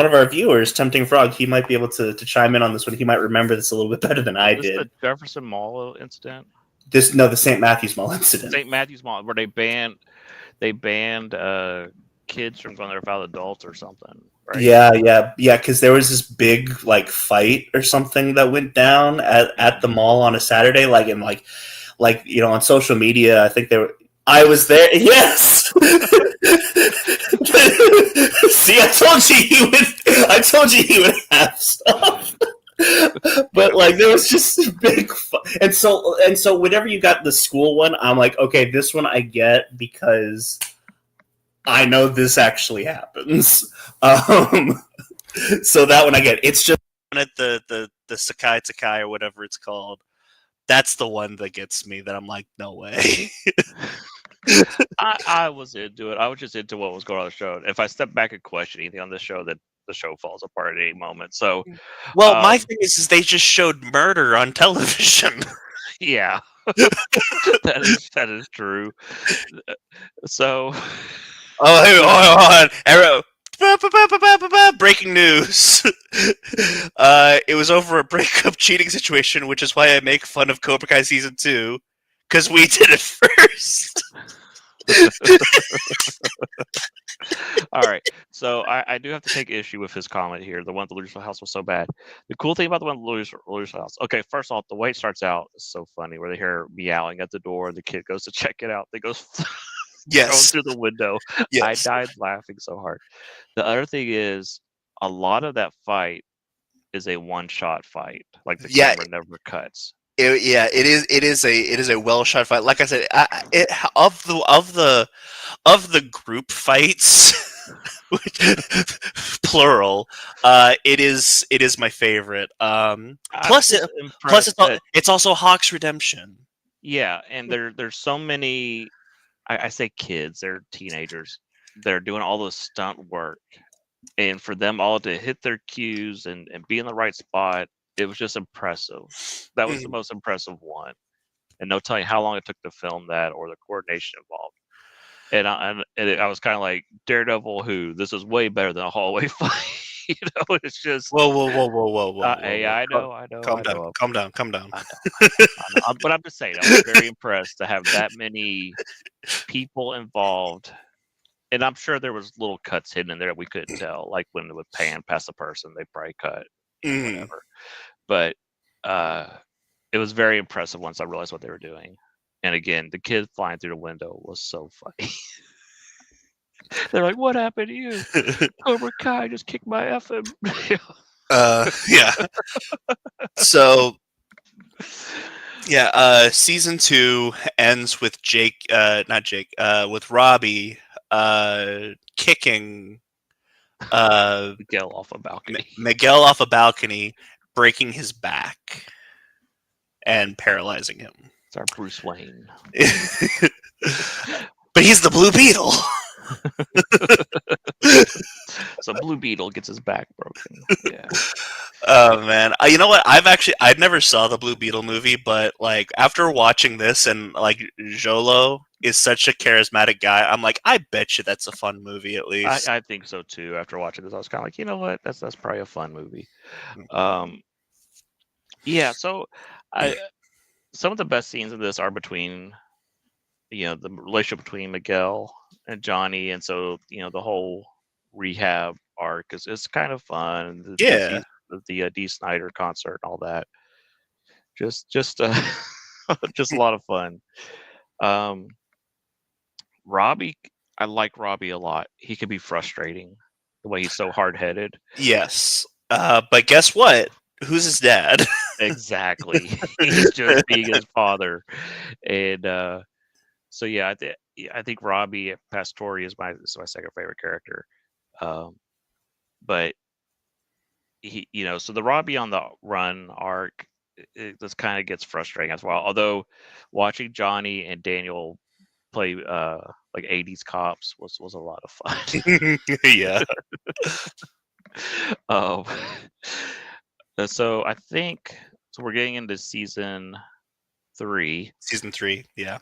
Speaker 3: of our viewers, Tempting Frog, he might be able to chime in on this one. He might remember this a little bit better than I did.
Speaker 1: The Jefferson Mall incident?
Speaker 3: The St. Matthew's Mall incident.
Speaker 1: St. Matthew's Mall, where they banned kids from going there without adults or something. Right?
Speaker 3: Yeah. Because there was this big fight or something that went down at the mall on a Saturday, on social media. I think I was there. Yes. See, I told you he would have stuff. But there was just a big and so whenever you got the school one, I'm like, okay, this one I get because I know this actually happens. So that one I get. It's just
Speaker 2: at the Sakai Takai or whatever it's called. That's the one that gets me. That I'm like, no way.
Speaker 1: I was into it. I was just into what was going on the show. If I step back and question anything on this show, that the show falls apart at any moment. So,
Speaker 2: Well, my thing is they just showed murder on television.
Speaker 1: yeah, that is true. So,
Speaker 2: Oh, hey, hold on. Breaking news. It was over a breakup cheating situation, which is why I make fun of Cobra Kai season 2, because we did it first.
Speaker 1: all right. So I do have to take issue with his comment here. The one at the Loser's House was so bad. The cool thing about the one at the Loser's House. Okay, first off, the way it starts out is so funny. Where they hear meowing at the door, the kid goes to check it out. They goes thrown
Speaker 2: Yes.
Speaker 1: through the window.
Speaker 2: Yes.
Speaker 1: I died laughing so hard. The other thing is a lot of that fight is a one-shot fight. Like the
Speaker 2: Yeah.
Speaker 1: camera never cuts.
Speaker 2: It is a well shot fight. Like I said, of the group fights, plural, it is my favorite. Plus it's also Hawk's redemption.
Speaker 1: Yeah, and there's so many. I say kids, they're teenagers. They're doing all the stunt work, and for them all to hit their cues and be in the right spot, it was just impressive. That was the most impressive one, and no telling how long it took to film that or the coordination involved. And I was kind of like Daredevil, who this is way better than a hallway fight. It's just
Speaker 2: Whoa.
Speaker 1: hey, I know.
Speaker 2: Calm down.
Speaker 1: I know. But I'm just saying, I was very impressed to have that many people involved. And I'm sure there was little cuts hidden in there that we couldn't tell, like when it would pan past the person, they probably cut, whatever. But it was very impressive once I realized what they were doing. And again, the kid flying through the window was so funny. They're like, "What happened to you? Cobra Kai just kicked my effing."
Speaker 2: Yeah. So yeah, season 2 ends with with Robbie kicking
Speaker 1: Miguel off a balcony.
Speaker 2: Miguel off a balcony, breaking his back and paralyzing him.
Speaker 1: It's our Bruce Wayne.
Speaker 2: But he's the Blue Beetle.
Speaker 1: So Blue Beetle gets his back broken. Yeah.
Speaker 2: Oh man, you know what? I never saw the Blue Beetle movie, but like after watching this and like Jolo is such a charismatic guy, I'm like, I bet you that's a fun movie at least.
Speaker 1: I think so too. After watching this, I was kind of like, you know what? That's probably a fun movie. Yeah. So some of the best scenes of this are between, the relationship between Miguel and Johnny, and so the whole rehab arc is kind of fun. The D. Snyder concert and all that. Just just a lot of fun. Robbie, I like Robbie a lot. He can be frustrating the way he's so hard headed.
Speaker 2: Yes, but guess what? Who's his dad?
Speaker 1: Exactly. He's just being his father, and so yeah, I think Robbie Pastori is my second favorite character. But he, so the Robbie on the Run arc, this kind of gets frustrating as well. Although watching Johnny and Daniel play like 80s cops was a lot of fun.
Speaker 2: Yeah.
Speaker 1: So I think we're getting into season 3.
Speaker 2: Season 3, yeah.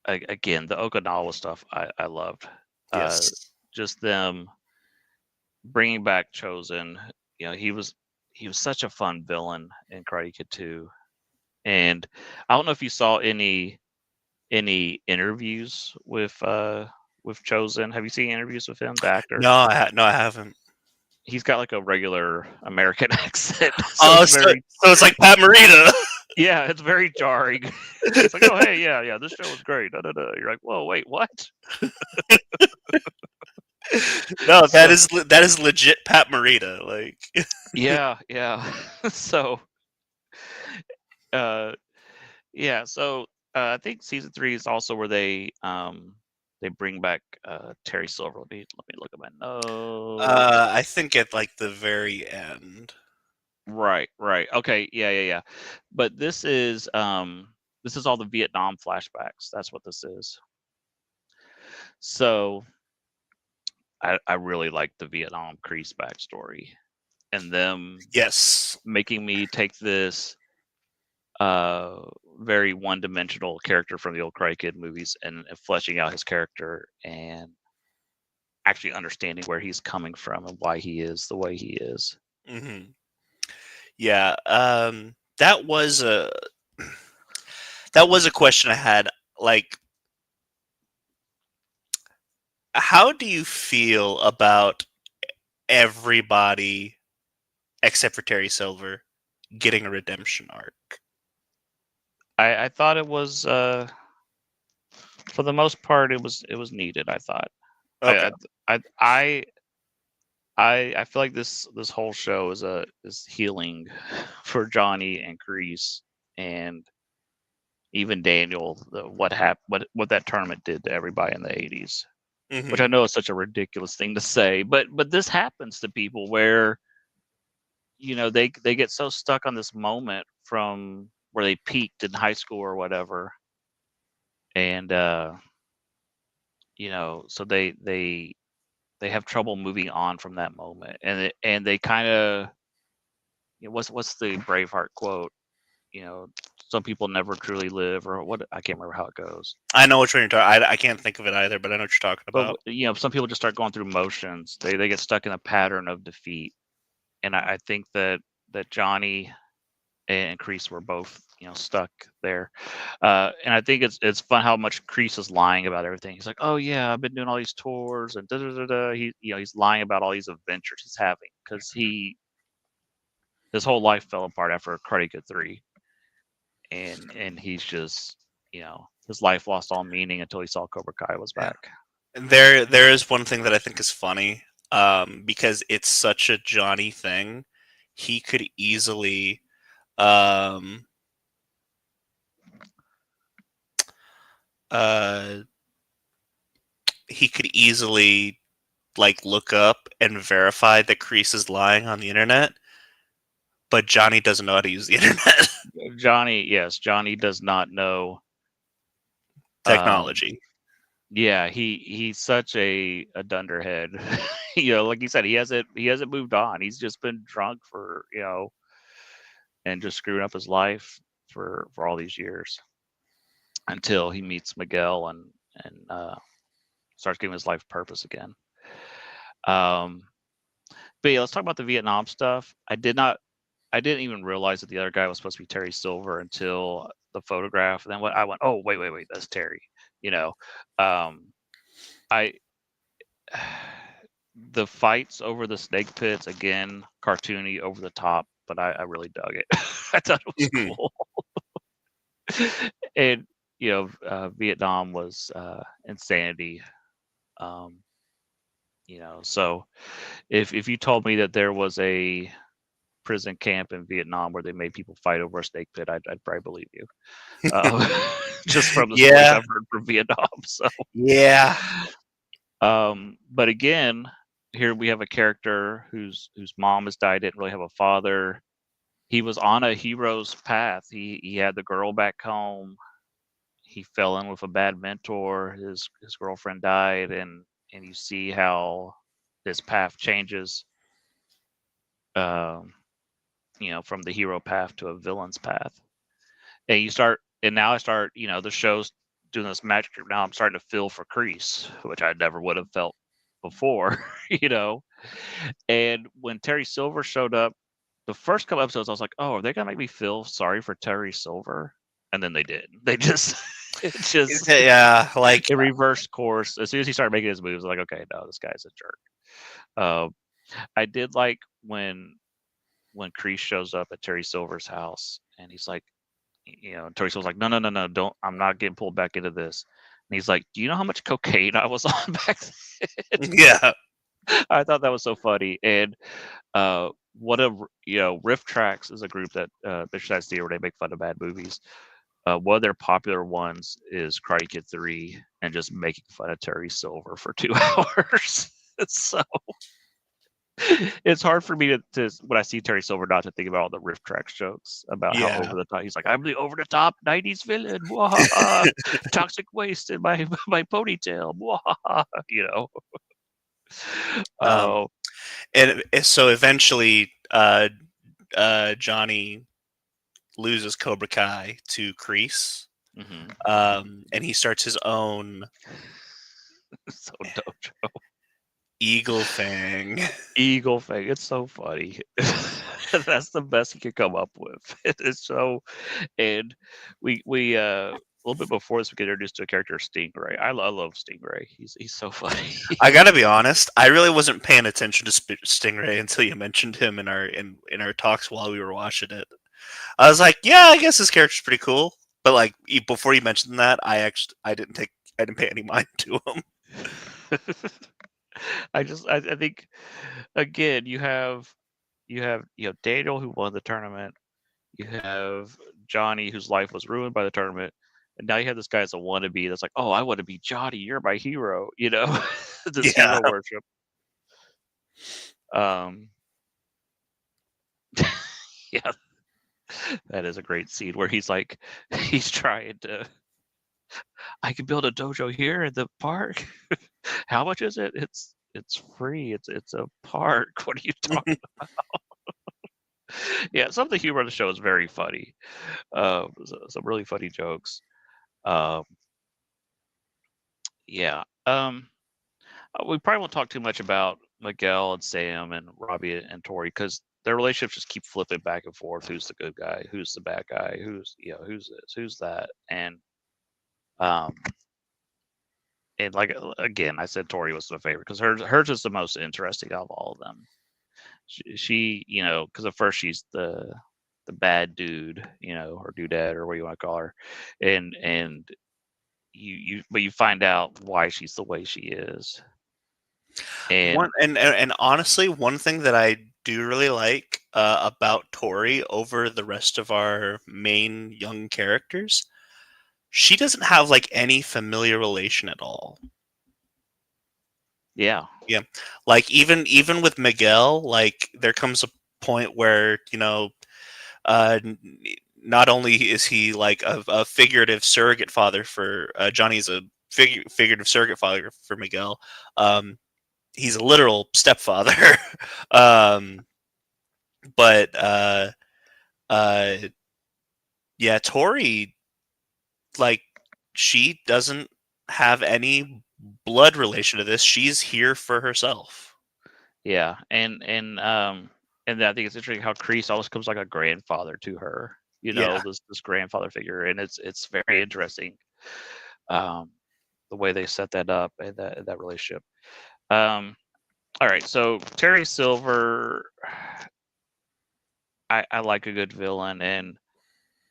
Speaker 1: Again, the Okinawa stuff I loved.
Speaker 2: Yes.
Speaker 1: Just them bringing back Chosen. He was such a fun villain in Karate Kid 2. And I don't know if you saw any interviews with Chosen. Have you seen interviews with him, the actor?
Speaker 2: No, I haven't.
Speaker 1: He's got like a regular American accent.
Speaker 2: So it's like Pat Morita.
Speaker 1: Yeah, it's very jarring. It's like, oh hey, yeah, this show was great. Da, da, da. You're like, whoa, wait, what?
Speaker 2: No, that is legit Pat Morita. Like,
Speaker 1: yeah. So, yeah. So I think season 3 is also where they bring back Terry Silver. Let me look at my notes.
Speaker 2: I think at like the very end.
Speaker 1: Right. Okay. Yeah. But this is all the Vietnam flashbacks. That's what this is. So I really like the Vietnam Kreese backstory and them
Speaker 2: Yes.
Speaker 1: making me take this very one-dimensional character from the old Karate Kid movies and fleshing out his character and actually understanding where he's coming from and why he is the way he is.
Speaker 2: Mm-hmm. Yeah. That was a question I had. Like, how do you feel about everybody except for Terry Silver getting a redemption arc?
Speaker 1: I thought it was for the most part it was needed. I thought.
Speaker 2: Okay.
Speaker 1: I feel like this whole show is healing for Johnny and Kreese and even Daniel. What happened? What that tournament did to everybody in the 80s, which I
Speaker 2: Mm-hmm.
Speaker 1: know is such a ridiculous thing to say, but this happens to people where they get so stuck on this moment from where they peaked in high school or whatever, and so they have trouble moving on from that moment, and they kind of what's the Braveheart quote? Some people never truly live, or what? I can't remember how it goes.
Speaker 2: I know which one you're talking. I can't think of it either, but I know what you're talking
Speaker 1: But
Speaker 2: about.
Speaker 1: some people just start going through motions. They get stuck in a pattern of defeat, and I think that Johnny and Kreese were both stuck there. And I think it's fun how much Kreese is lying about everything. He's like, oh yeah, I've been doing all these tours and da da da da. He's lying about all these adventures he's having because his whole life fell apart after Karate Kid 3, and he's just his life lost all meaning until he saw Cobra Kai was back.
Speaker 2: There is one thing that I think is funny, because it's such a Johnny thing. He could easily, he could easily like look up and verify that Kreese is lying on the internet, but Johnny doesn't know how to use the internet.
Speaker 1: Johnny does not know
Speaker 2: Technology.
Speaker 1: Yeah, he's such a dunderhead. Like you said, he hasn't moved on. He's just been drunk for and just screwing up his life for all these years until he meets Miguel and starts giving his life purpose again. But yeah, let's talk about the Vietnam stuff. I didn't even realize that the other guy was supposed to be Terry Silver until the photograph. And then I went, oh wait, that's Terry. I the fights over the snake pits, again, cartoony, over the top, but I really dug it. I thought it was cool. And Vietnam was insanity. So if you told me that there was a prison camp in Vietnam where they made people fight over a snake pit, I'd probably believe you. Just from the stories I've heard from Vietnam. So
Speaker 2: yeah.
Speaker 1: But again, here we have a character whose mom has died, didn't really have a father. He was on a hero's path. He had the girl back home. He fell in with a bad mentor. His girlfriend died, and you see how his path changes. From the hero path to a villain's path. And now I start, the show's doing this magic. Now I'm starting to feel for Kreese, which I never would have felt before, And when Terry Silver showed up, the first couple episodes, I was like, oh, are they gonna make me feel sorry for Terry Silver? And then they did. They just,
Speaker 2: like
Speaker 1: it reversed course. As soon as he started making his moves, I was like, okay, no, this guy's a jerk. I did like when Kreese shows up at Terry Silver's house, and he's like, Terry Silver's like, no, don't. I'm not getting pulled back into this. And he's like, do you know how much cocaine I was on back then?
Speaker 2: Yeah.
Speaker 1: I thought that was so funny. And Riff Tracks is a group that besides theater where they make fun of bad movies. One of their popular ones is Karate Kid 3 and just making fun of Terry Silver for 2 hours. So it's hard for me to when I see Terry Silver not to think about all the Riff Tracks jokes about how over the top he's like, I'm the over the top 90s villain, toxic waste in my ponytail,
Speaker 2: Um,
Speaker 1: Oh,
Speaker 2: and so eventually, Johnny loses Cobra Kai to Kreese,
Speaker 1: hmm
Speaker 2: and he starts his own
Speaker 1: so dojo.
Speaker 2: Eagle Fang.
Speaker 1: Eagle Fang. It's so funny. That's the best he could come up with. It is so, and we a little bit before this we get introduced to a character Stingray. I love Stingray. He's so funny.
Speaker 2: I gotta be honest, I really wasn't paying attention to Stingray until you mentioned him in our talks while we were watching it. I was like, yeah, I guess this character's pretty cool. But like before you mentioned that, I didn't pay any mind to him.
Speaker 1: I think again you have Daniel who won the tournament. You have Johnny whose life was ruined by the tournament. And now you have this guy as a wannabe that's like, oh, I want to be Johnny. You're my hero. You know, this
Speaker 2: Yeah.
Speaker 1: hero worship. Um, yeah, that is a great scene where he's like, he's trying to, I can build a dojo here in the park. How much is it? It's free. It's a park. What are you talking? Yeah, some of the humor of the show is very funny. Some really funny jokes. Um, yeah. We probably won't talk too much about Miguel and Sam and Robbie and Tori because their relationships just keep flipping back and forth. Who's the good guy? Who's the bad guy? Who's this? Who's that? Um, and like again, I said Tori was my favorite because hers is the most interesting of all of them. She because at first she's the bad dude, or doodad or what you want to call her, and but you find out why she's the way she is. And
Speaker 2: And honestly, one thing that I do really like about Tori over the rest of our main young characters, she doesn't have like any familiar relation at all.
Speaker 1: yeah,
Speaker 2: Yeah, like even with Miguel, like there comes a point where not only is he like a figurative surrogate father for Johnny's a figurative surrogate father for Miguel. He's a literal stepfather. um, but uh, yeah, Tori, like, she doesn't have any blood relation to this. She's here for herself.
Speaker 1: yeah, and I think it's interesting how Kreese always comes like a grandfather to her.
Speaker 2: Yeah.
Speaker 1: This grandfather figure, and it's very interesting, um, the way they set that up and that relationship. Um, all right, so Terry Silver, I like a good villain, and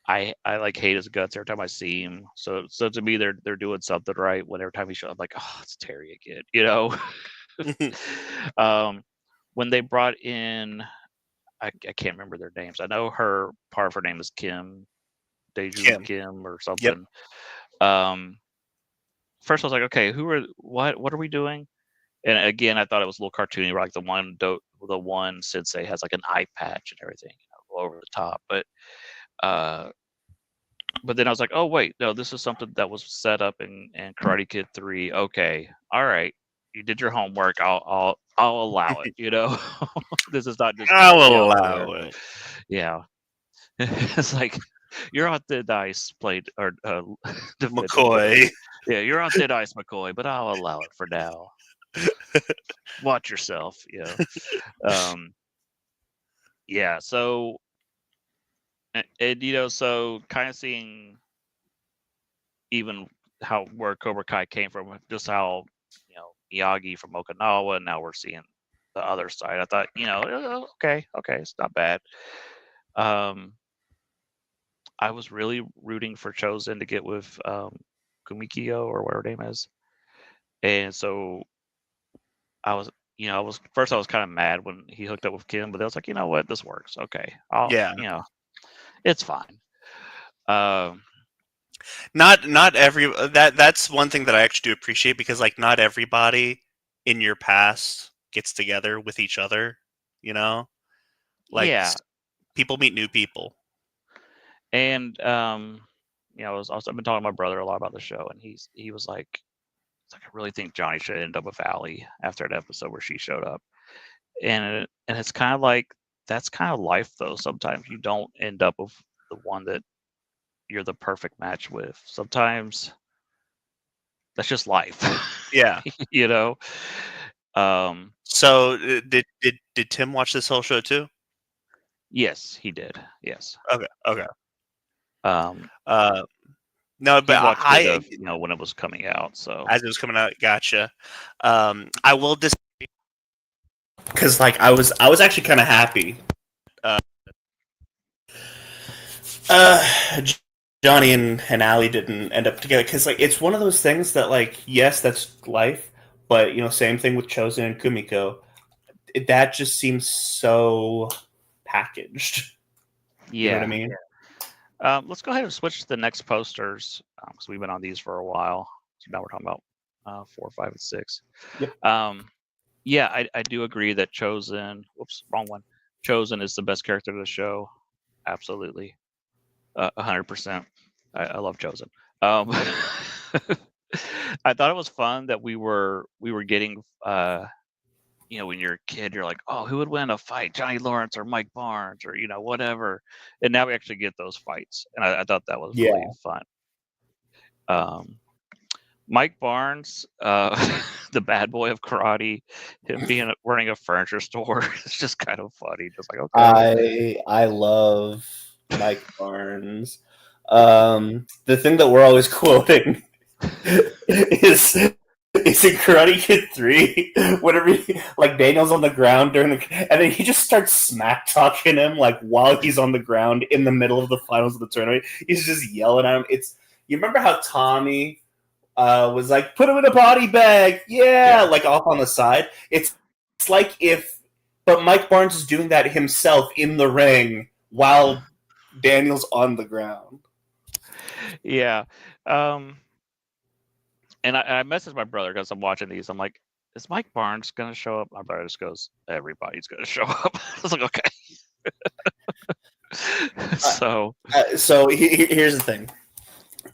Speaker 1: I like hate his guts every time I see him. So to me, they're doing something right. Whenever time he shows, I'm like, oh, it's Terry again. um, when they brought in, I can't remember their names. I know part of her name is Kim, Deju
Speaker 2: Kim.
Speaker 1: Kim or
Speaker 2: Yep.
Speaker 1: something. First I was like, okay, what are we doing? And again, I thought it was a little cartoony, where like the one sensei has like an eye patch and everything, over the top. Uh, but then I was like, oh wait, no, this is something that was set up in Karate Kid 3. Okay, all right, you did your homework. I'll allow it. This is not just
Speaker 2: I'll
Speaker 1: totally out
Speaker 2: allow
Speaker 1: there.
Speaker 2: it.
Speaker 1: Yeah, it's like you're on thin ice, played or defended.
Speaker 2: McCoy.
Speaker 1: Yeah, you're on thin ice, McCoy, but I'll allow it for now. Watch yourself. Um, yeah. So and so kind of seeing even where Cobra Kai came from, just how Miyagi from Okinawa, and now we're seeing the other side. I thought, okay, it's not bad. I was really rooting for Chosen to get with Kumikio or whatever her name is, and so I was, I was kind of mad when he hooked up with Kim, but I was like, you know what, this works. Okay,
Speaker 2: Yeah.
Speaker 1: It's fine.
Speaker 2: Not every that's one thing that I actually do appreciate, because like not everybody in your past gets together with each other, like
Speaker 1: Yeah,
Speaker 2: people meet new people.
Speaker 1: and I've been talking to my brother a lot about the show, and he was like, like, I really think Johnny should end up with Allie after that episode where she showed up. And it's kind of like, that's kind of life, though. Sometimes you don't end up with the one that you're the perfect match with. Sometimes that's just life.
Speaker 2: Yeah.
Speaker 1: You know?
Speaker 2: So did Tim watch this whole show too?
Speaker 1: Yes, he did. Yes.
Speaker 2: Okay.
Speaker 1: He
Speaker 2: No, but
Speaker 1: watched
Speaker 2: I
Speaker 1: it, when it was coming out. So
Speaker 2: as it was coming out, gotcha. I will disagree.
Speaker 3: Because like I was actually kind of happy. Johnny and Allie didn't end up together because like it's one of those things that like yes, that's life, but same thing with Chosen and Kumiko. That just seems so packaged.
Speaker 1: yeah.
Speaker 3: You know what I mean?
Speaker 1: Let's go ahead and switch to the next posters because we've been on these for a while. So now we're talking about 4, 5, and 6.
Speaker 3: Yep.
Speaker 1: Yeah, I do agree that Chosen. Whoops, wrong one. Chosen is the best character of the show. Absolutely, 100%. I love Chosen. I thought it was fun that we were getting. When you're a kid, you're like, oh, who would win a fight, Johnny Lawrence or Mike Barnes or whatever. And now we actually get those fights, and I thought that was really fun. Mike Barnes, the bad boy of karate, him running a furniture store, it's just kind of funny. Just like, okay.
Speaker 3: I love Mike Barnes. The thing that we're always quoting is in Karate Kid 3, whenever like Daniel's on the ground and then he just starts smack talking him like while he's on the ground in the middle of the finals of the tournament. He's just yelling at him. You remember how Tommy was like, put him in a body bag, yeah, like off on the side. It's like but Mike Barnes is doing that himself in the ring while Daniel's on the ground.
Speaker 1: Yeah. And I messaged my brother because I'm watching these. I'm like, is Mike Barnes going to show up? My brother just goes, everybody's going to show up. I was like, okay. So
Speaker 3: here's the thing.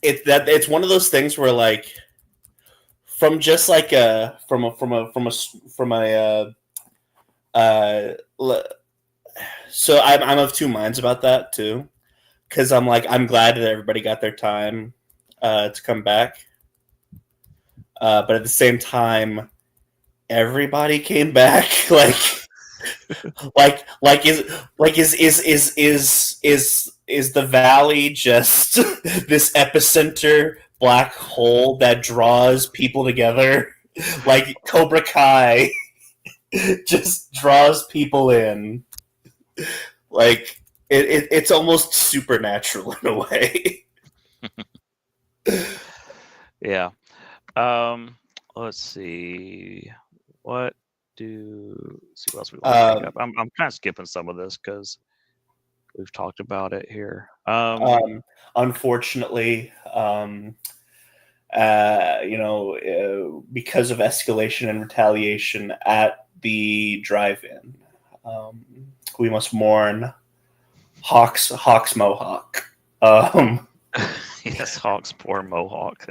Speaker 3: It's one of those things where like from just like so I'm of two minds about that too, because I'm glad that everybody got their time to come back, but at the same time everybody came back is the valley just this epicenter black hole that draws people together like Cobra Kai just draws people in, like it's almost supernatural in a way.
Speaker 1: Yeah. Let's see what else we want to bring up. I'm kind of skipping some of this because we've talked about it here.
Speaker 3: Unfortunately, because of escalation and retaliation at the drive-in, we must mourn Hawk's mohawk.
Speaker 1: Yes, Hawk's poor mohawk.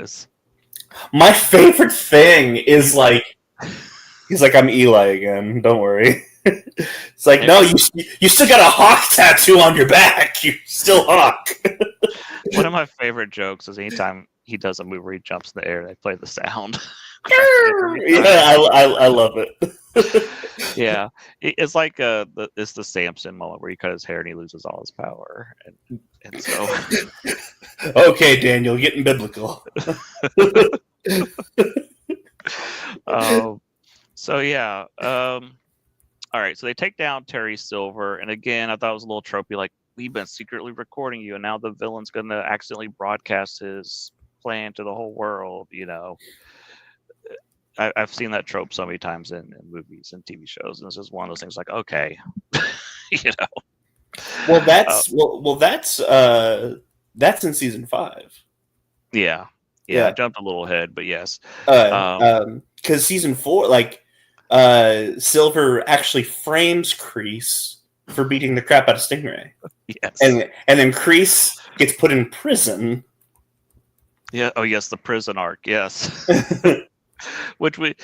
Speaker 3: My favorite thing is he's like, I'm Eli again. Don't worry. It's like, no, you still got a Hawk tattoo on your back. You're still Hawk.
Speaker 1: One of my favorite jokes is anytime he does a move where he jumps in the air, they play the sound.
Speaker 3: Yeah, I love it.
Speaker 1: Yeah, it's like it's the Samson moment where he cut his hair and he loses all his power, and so.
Speaker 3: Okay, Daniel, getting biblical.
Speaker 1: So yeah. All right, so they take down Terry Silver, and again, I thought it was a little tropey, like, we've been secretly recording you, and now the villain's going to accidentally broadcast his plan to the whole world, I've seen that trope so many times in movies and TV shows, and this is one of those things like, okay,
Speaker 3: Well, that's in season 5.
Speaker 1: Yeah. I jumped a little ahead, but yes.
Speaker 3: Because season 4, Silver actually frames Kreese for beating the crap out of Stingray.
Speaker 1: Yes.
Speaker 3: And then Kreese gets put in prison.
Speaker 1: Yeah. Oh, yes, the prison arc. Yes. Which we,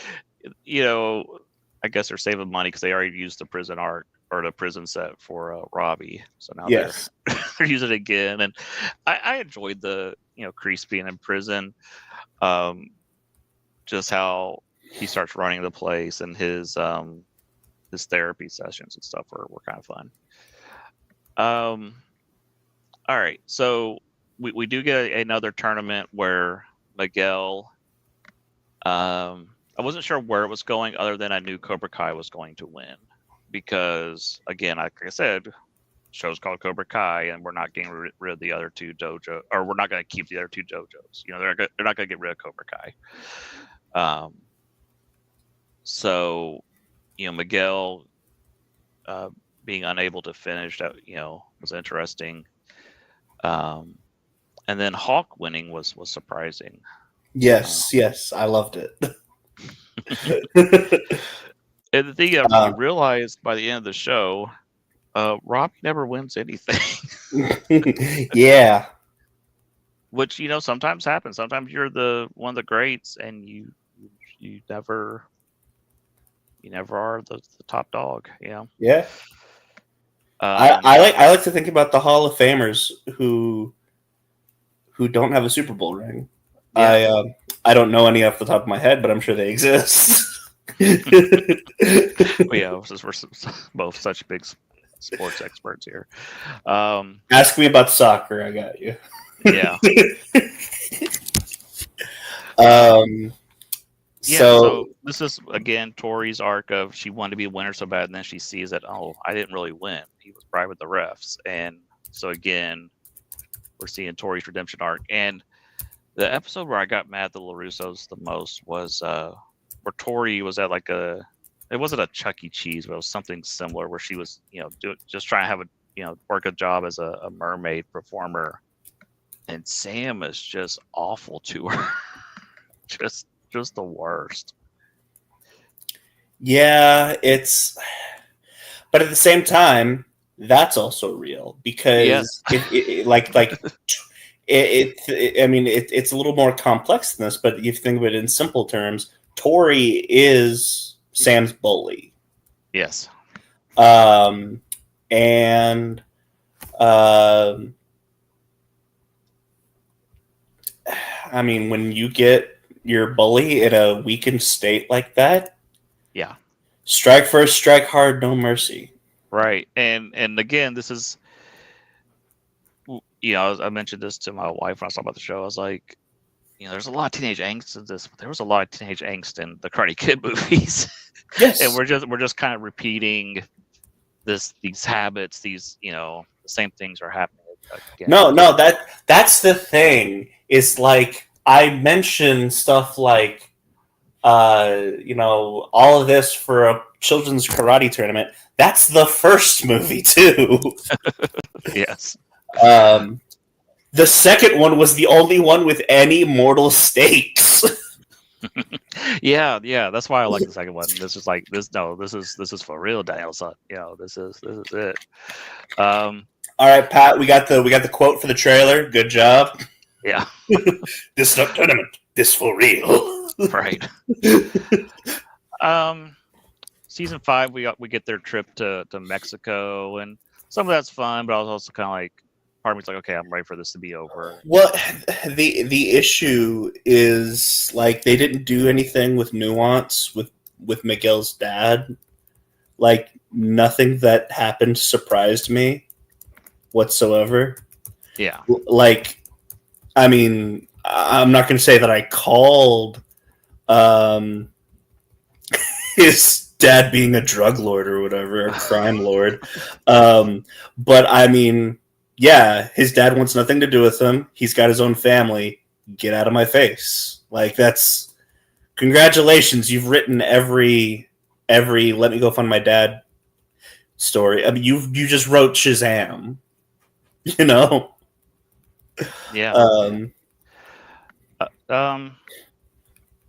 Speaker 1: you know, I guess they're saving money because they already used the prison art or the prison set for Robbie, so now
Speaker 3: Yes.
Speaker 1: they're using it again. And I enjoyed the Crease being in prison, just how he starts running the place and his therapy sessions and stuff were kind of fun. All right, so we do get another tournament where Miguel. I wasn't sure where it was going, other than I knew Cobra Kai was going to win, because again, like I said, show's called Cobra Kai, and we're not getting rid of the other two dojo, or we're not going to keep the other two dojos. They're not going to get rid of Cobra Kai. So Miguel being unable to finish that was interesting. And then Hawk winning was surprising.
Speaker 3: Yes, I loved it.
Speaker 1: And the thing you realized by the end of the show, Robbie never wins anything.
Speaker 3: Yeah.
Speaker 1: Which sometimes happens. Sometimes you're one of the greats, and you never are the top dog.
Speaker 3: Yeah. I like to think about the Hall of Famers who don't have a Super Bowl ring. Yeah. I don't know any off the top of my head, but I'm sure they exist.
Speaker 1: Yeah, we're both such big sports experts here.
Speaker 3: Ask me about soccer. I got you.
Speaker 1: Yeah. So this is again Tori's arc of she wanted to be a winner so bad, and then she sees that I didn't really win. He was bribed with the refs, and so again we're seeing Tori's redemption arc. And the episode where I got mad at the LaRussos the most was where Tori was at it wasn't a Chuck E. Cheese, but it was something similar where she was just trying to have work a job as a mermaid performer, and Sam is just awful to her. just the worst.
Speaker 3: Yeah, but at the same time, that's also real, because it's a little more complex than this. But if you think of it in simple terms, Tori is Sam's bully.
Speaker 1: Yes.
Speaker 3: And when you get your bully in a weakened state like that,
Speaker 1: yeah,
Speaker 3: strike first, strike hard, no mercy.
Speaker 1: Right. And again, this is, I mentioned this to my wife when I was talking about the show. I was like, there's a lot of teenage angst in this, but there was a lot of teenage angst in the Karate Kid movies.
Speaker 3: Yes.
Speaker 1: And we're just kind of repeating these habits, the same things are happening again.
Speaker 3: No, that's the thing. It's like, I mentioned stuff like, all of this for a children's karate tournament. That's the first movie too.
Speaker 1: Yes.
Speaker 3: The second one was the only one with any mortal stakes.
Speaker 1: Yeah. That's why I like the second one. This is like this. No, this is for real, Daniel. So, this is it.
Speaker 3: All right, Pat. We got the quote for the trailer. Good job.
Speaker 1: Yeah.
Speaker 3: This is not tournament. This for real.
Speaker 1: Right. Season 5, we get their trip to Mexico, and some of that's fun, but I was also kind of like, part of me's like, okay, I'm ready for this to be over.
Speaker 3: Well, the issue is, like, they didn't do anything with nuance with Miguel's dad. Like, nothing that happened surprised me whatsoever.
Speaker 1: Yeah.
Speaker 3: Like, I'm not going to say that I called his dad being a drug lord or whatever, a crime lord. But yeah, his dad wants nothing to do with him. He's got his own family. Get out of my face. Like, that's, congratulations. You've written every let me go find my dad story. You just wrote Shazam.
Speaker 1: Yeah.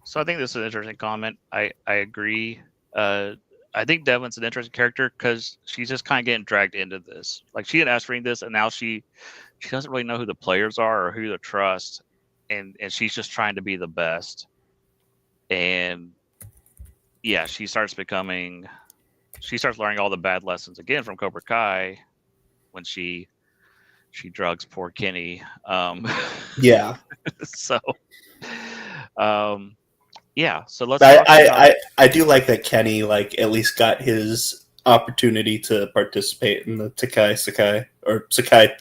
Speaker 1: So I think this is an interesting comment. I agree. I think Devlin's an interesting character because she's just kind of getting dragged into this. Like, she had asked for this, and now she doesn't really know who the players are or who to trust, and she's just trying to be the best. and yeah, she starts learning all the bad lessons again from Cobra Kai when she drugs poor Kenny.
Speaker 3: Yeah.
Speaker 1: So, um, yeah. So let's
Speaker 3: I,
Speaker 1: talk
Speaker 3: I,
Speaker 1: about.
Speaker 3: I do like that Kenny like at least got his opportunity to participate in the Takai Sakai or Sakai.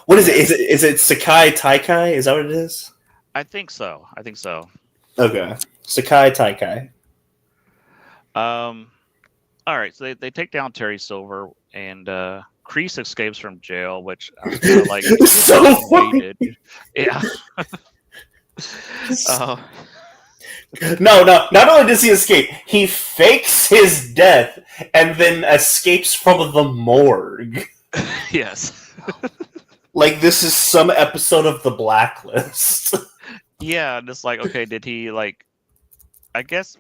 Speaker 3: What is it?
Speaker 1: Yeah,
Speaker 3: Is it Sakai Taikai? Is that what it is?
Speaker 1: I think so. I think so.
Speaker 3: Okay, Sakai Taikai.
Speaker 1: Um, all right. So they take down Terry Silver, and Kreese escapes from jail, which I was kind of like, you could have
Speaker 3: So
Speaker 1: just
Speaker 3: funny.
Speaker 1: waited. Yeah. Uh,
Speaker 3: No, no. Not only does he escape, he fakes his death and then escapes from the morgue.
Speaker 1: yes.
Speaker 3: Like this is some episode of The Blacklist.
Speaker 1: Yeah, just like, okay, did he like? I guess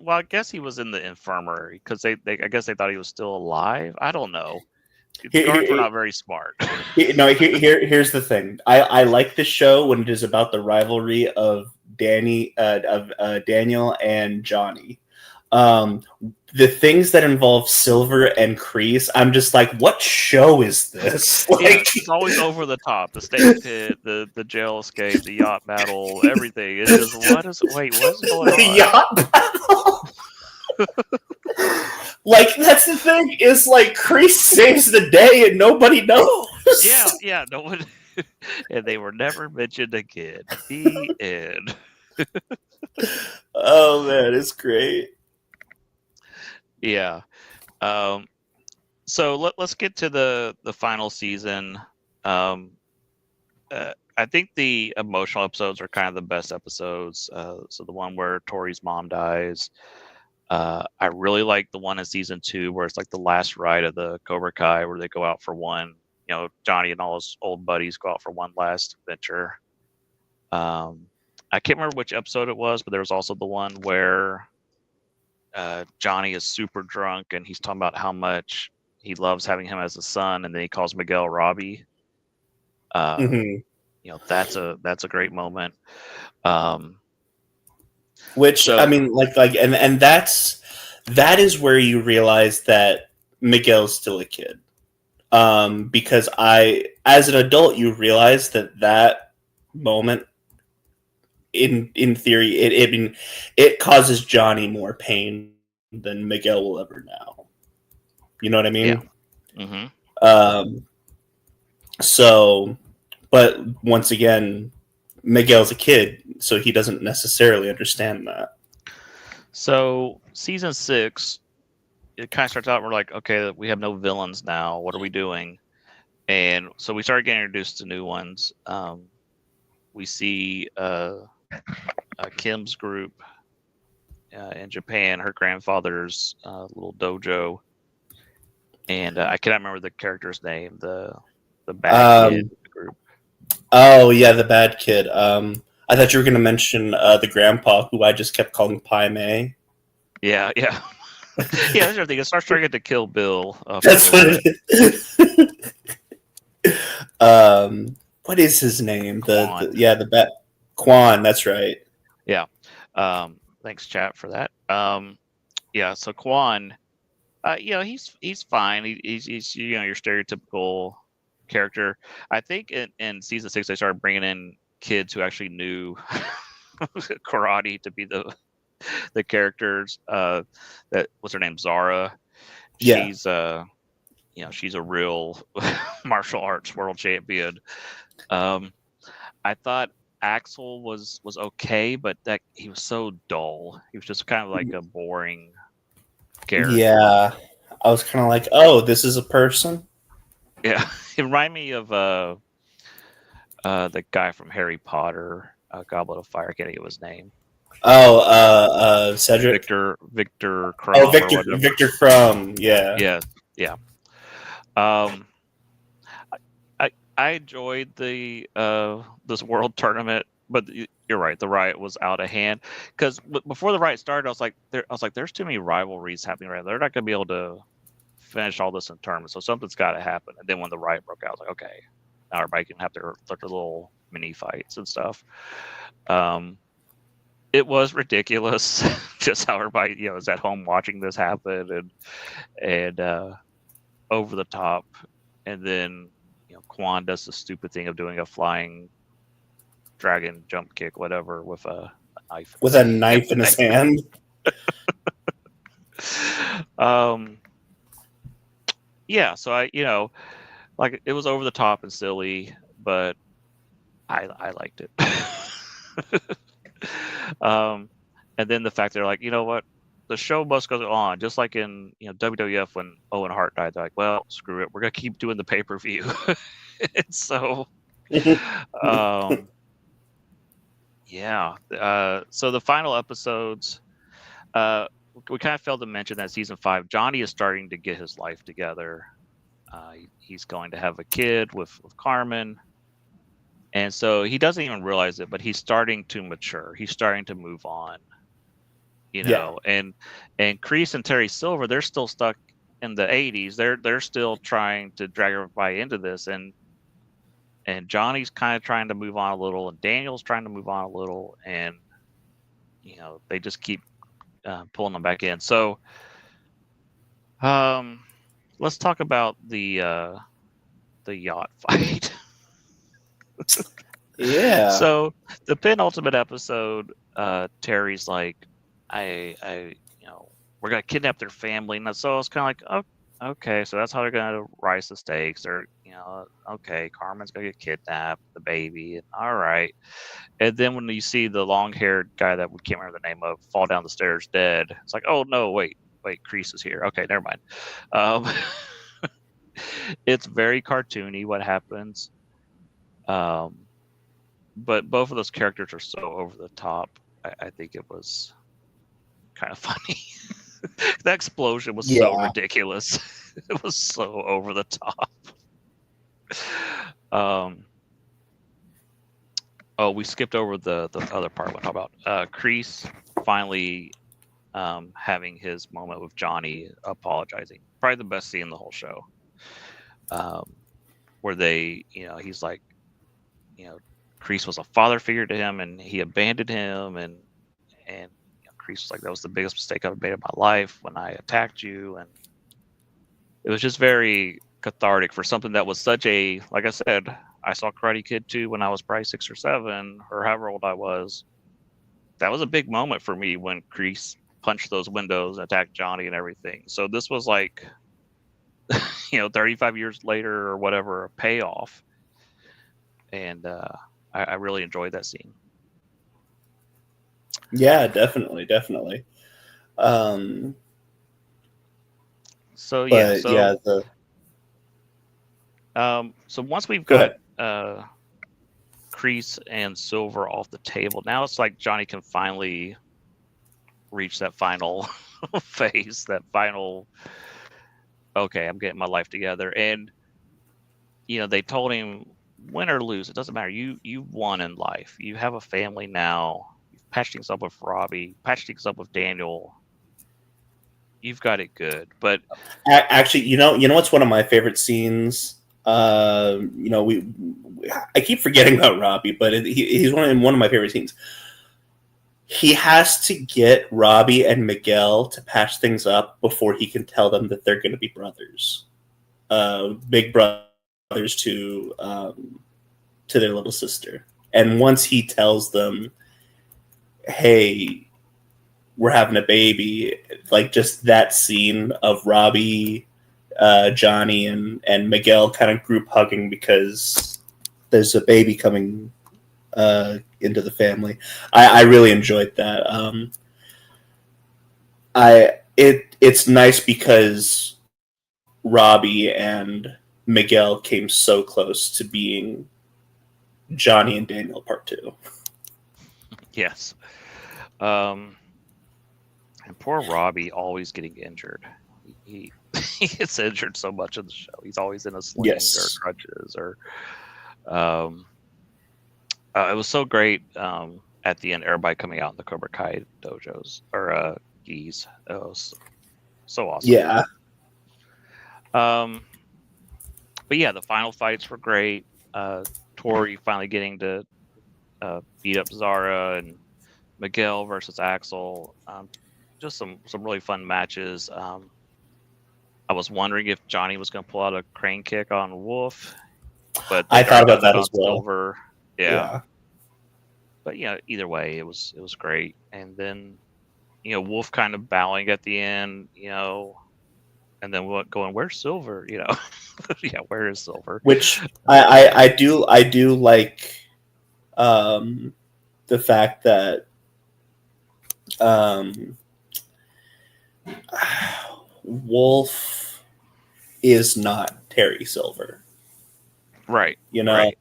Speaker 1: he was in the infirmary because I guess they thought he was still alive. I don't know. The
Speaker 3: Here-
Speaker 1: guards were
Speaker 3: here-
Speaker 1: not very smart.
Speaker 3: here's the thing. I like the show when it is about the rivalry of Daniel and Johnny. Um, the things that involve Silver and Kreese, I'm just like, what show is this?
Speaker 1: Yeah,
Speaker 3: Like,
Speaker 1: it's always over the top. The snake pit, the jail escape, the yacht battle, everything. It's just wait, what is going
Speaker 3: the
Speaker 1: on?
Speaker 3: yacht battle. Like that's the thing is like Kreese saves the day and nobody knows.
Speaker 1: Yeah, no one, and they were never mentioned again. The end.
Speaker 3: Oh man, it's great.
Speaker 1: Yeah. Um. So let's get to the final season. Um. I think the emotional episodes are kind of the best episodes. So the one where Tori's mom dies. I really like the one in season 2 where it's like the last ride of the Cobra Kai where they go out for one. You know, Johnny and all his old buddies go out for one last adventure. I can't remember which episode it was, but there was also the one where Johnny is super drunk and he's talking about how much he loves having him as a son, and then he calls Miguel Robbie.
Speaker 3: Mm-hmm.
Speaker 1: You know, that's a great moment. Um,
Speaker 3: Which
Speaker 1: so
Speaker 3: I mean, and that is where you realize that Miguel's still a kid. Because as an adult, you realize that moment, in theory, it causes Johnny more pain than Miguel will ever know. You know what I mean?
Speaker 1: yeah. Hmm.
Speaker 3: So, but once again, Miguel's a kid, so he doesn't necessarily understand that.
Speaker 1: So season 6, it kind of starts out. We're like, okay, we have no villains now. What are we doing? And so we started getting introduced to new ones. We see Kim's group in Japan, her grandfather's little dojo, and I cannot remember the character's name. The bad kid in the group.
Speaker 3: Oh yeah, the bad kid. I thought you were going to mention the grandpa, who I just kept calling Pai Mei.
Speaker 1: Yeah, yeah, yeah. That's everything. It starts turning into Kill Bill.
Speaker 3: That's what it is. What is his name? The bat Quan. That's right.
Speaker 1: Yeah. Thanks, chat, for that. Yeah. So Quan, you know, he's fine. He's you know, your stereotypical character. I think in season 6 they started bringing in kids who actually knew karate to be the characters. That what's her name, Zara.
Speaker 3: Yeah.
Speaker 1: She's you know, she's a real martial arts world champion. I thought Axel was okay, but that he was so dull. He was just kind of like a boring character.
Speaker 3: Yeah. I was kind of like, oh, this is a person.
Speaker 1: Yeah, it reminded me of the guy from Harry Potter, Goblet of Fire. I can't think of his name.
Speaker 3: Oh, Cedric.
Speaker 1: Victor Crumb.
Speaker 3: Oh, Victor Crumb. Yeah.
Speaker 1: Yeah, yeah. Um, I enjoyed the this world tournament, but you're right. The riot was out of hand because before the riot started, I was like, there's too many rivalries happening right now. They're not going to be able to finish all this in tournament, so something's got to happen. And then when the riot broke out, I was like, okay, everybody can have their little mini fights and stuff. it was ridiculous, just how everybody is at home watching this happen, and over the top, and then Quan does the stupid thing of doing a flying dragon jump kick, whatever, with a knife.
Speaker 3: With a knife in his hand.
Speaker 1: Yeah, so I like it was over the top and silly, but I liked it. And then the fact they're like, you know what, the show must go on, just like in WWF when Owen Hart died. They're like, well, screw it, we're gonna keep doing the pay-per-view. And so, yeah. So the final episodes, we kind of failed to mention that season 5, Johnny is starting to get his life together. He's going to have a kid with Carmen. And so he doesn't even realize it, but he's starting to mature. He's starting to move on, and Kreese and Terry Silver, they're still stuck in the 80s. They're still trying to drag everybody into this. And Johnny's kind of trying to move on a little, and Daniel's trying to move on a little. And, they just keep pulling them back in. So, let's talk about the yacht fight.
Speaker 3: Yeah.
Speaker 1: So the penultimate episode, Terry's like, I we're gonna kidnap their family, and so I was kind of like, oh, okay, so that's how they're gonna rise the stakes. Or okay, Carmen's gonna get kidnapped, the baby, and all right. And then when you see the long-haired guy that we can't remember the name of fall down the stairs dead, it's like, oh no, wait, Kreese is here. Okay, never mind. It's very cartoony what happens. But both of those characters are so over the top. I think it was kind of funny. That explosion was so ridiculous. It was so over the top. We skipped over the other part. We'll talk about Kreese finally having his moment with Johnny, apologizing. Probably the best scene in the whole show. Where they, he's like, Kreese was a father figure to him, and he abandoned him, and Kreese was like, that was the biggest mistake I've made in my life when I attacked you. And it was just very cathartic for something that was such a, like I said, I saw Karate Kid 2 when I was probably 6 or 7, or however old I was. That was a big moment for me when Kreese punched those windows and attacked Johnny and everything. So this was like, 35 years later or whatever, a payoff. And I really enjoyed that scene.
Speaker 3: Yeah, definitely.
Speaker 1: So yeah, so once we've got Kreese and Silver off the table, now it's like Johnny can finally reach that final phase, that final, okay, I'm getting my life together. And they told him, win or lose, it doesn't matter. You won in life. You have a family now. You've patched things up with Robbie, patched things up with Daniel. You've got it good. But
Speaker 3: actually, you know what's one of my favorite scenes? I keep forgetting about Robbie, but he's one of my favorite scenes. He has to get Robbie and Miguel to patch things up before he can tell them that they're going to be brothers, big brothers to their little sister. And once he tells them, hey, we're having a baby, like just that scene of Robbie, Johnny, and Miguel kind of group hugging because there's a baby coming into the family. I really enjoyed that. It's nice because Robbie and Miguel came so close to being Johnny and Daniel Part 2.
Speaker 1: Yes. And poor Robbie always getting injured. He gets injured so much in the show. He's always in a sling or crutches. Or it was so great at the end, everybody coming out in the Cobra Kai dojos or gis. It was so awesome.
Speaker 3: Yeah.
Speaker 1: But yeah, the final fights were great. Tori finally getting to beat up Zara, and Miguel versus Axel. Just some really fun matches. I was wondering if Johnny was going to pull out a crane kick on Wolf, but
Speaker 3: I thought about that
Speaker 1: on
Speaker 3: as well.
Speaker 1: Silver. Yeah. But either way, it was great. And then Wolf kind of bowing at the end, and then going, where's Silver? Yeah, where is Silver?
Speaker 3: Which I do like the fact that Wolf is not Terry Silver.
Speaker 1: Right.
Speaker 3: Right.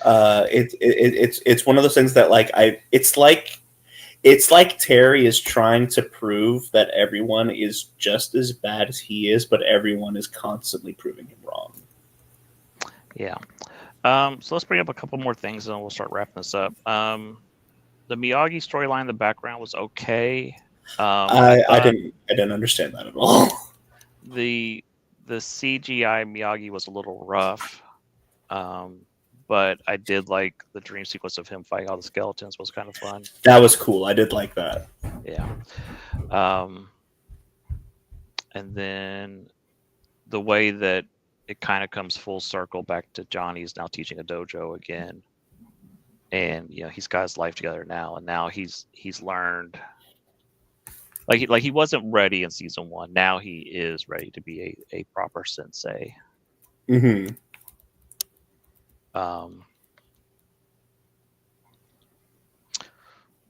Speaker 3: It's one of those things that it's like Terry is trying to prove that everyone is just as bad as he is, but everyone is constantly proving him wrong.
Speaker 1: Yeah. So let's bring up a couple more things and we'll start wrapping this up. The Miyagi storyline in the background was okay.
Speaker 3: I didn't understand that at all.
Speaker 1: The CGI Miyagi was a little rough. But I did like the dream sequence of him fighting all the skeletons was kind of fun.
Speaker 3: That was cool. I did like that.
Speaker 1: Yeah. And then the way that it kind of comes full circle back to Johnny's now teaching a dojo again. And he's got his life together now, and now he's learned like he wasn't ready in season 1. Now he is ready to be a proper sensei.
Speaker 3: Mm-hmm.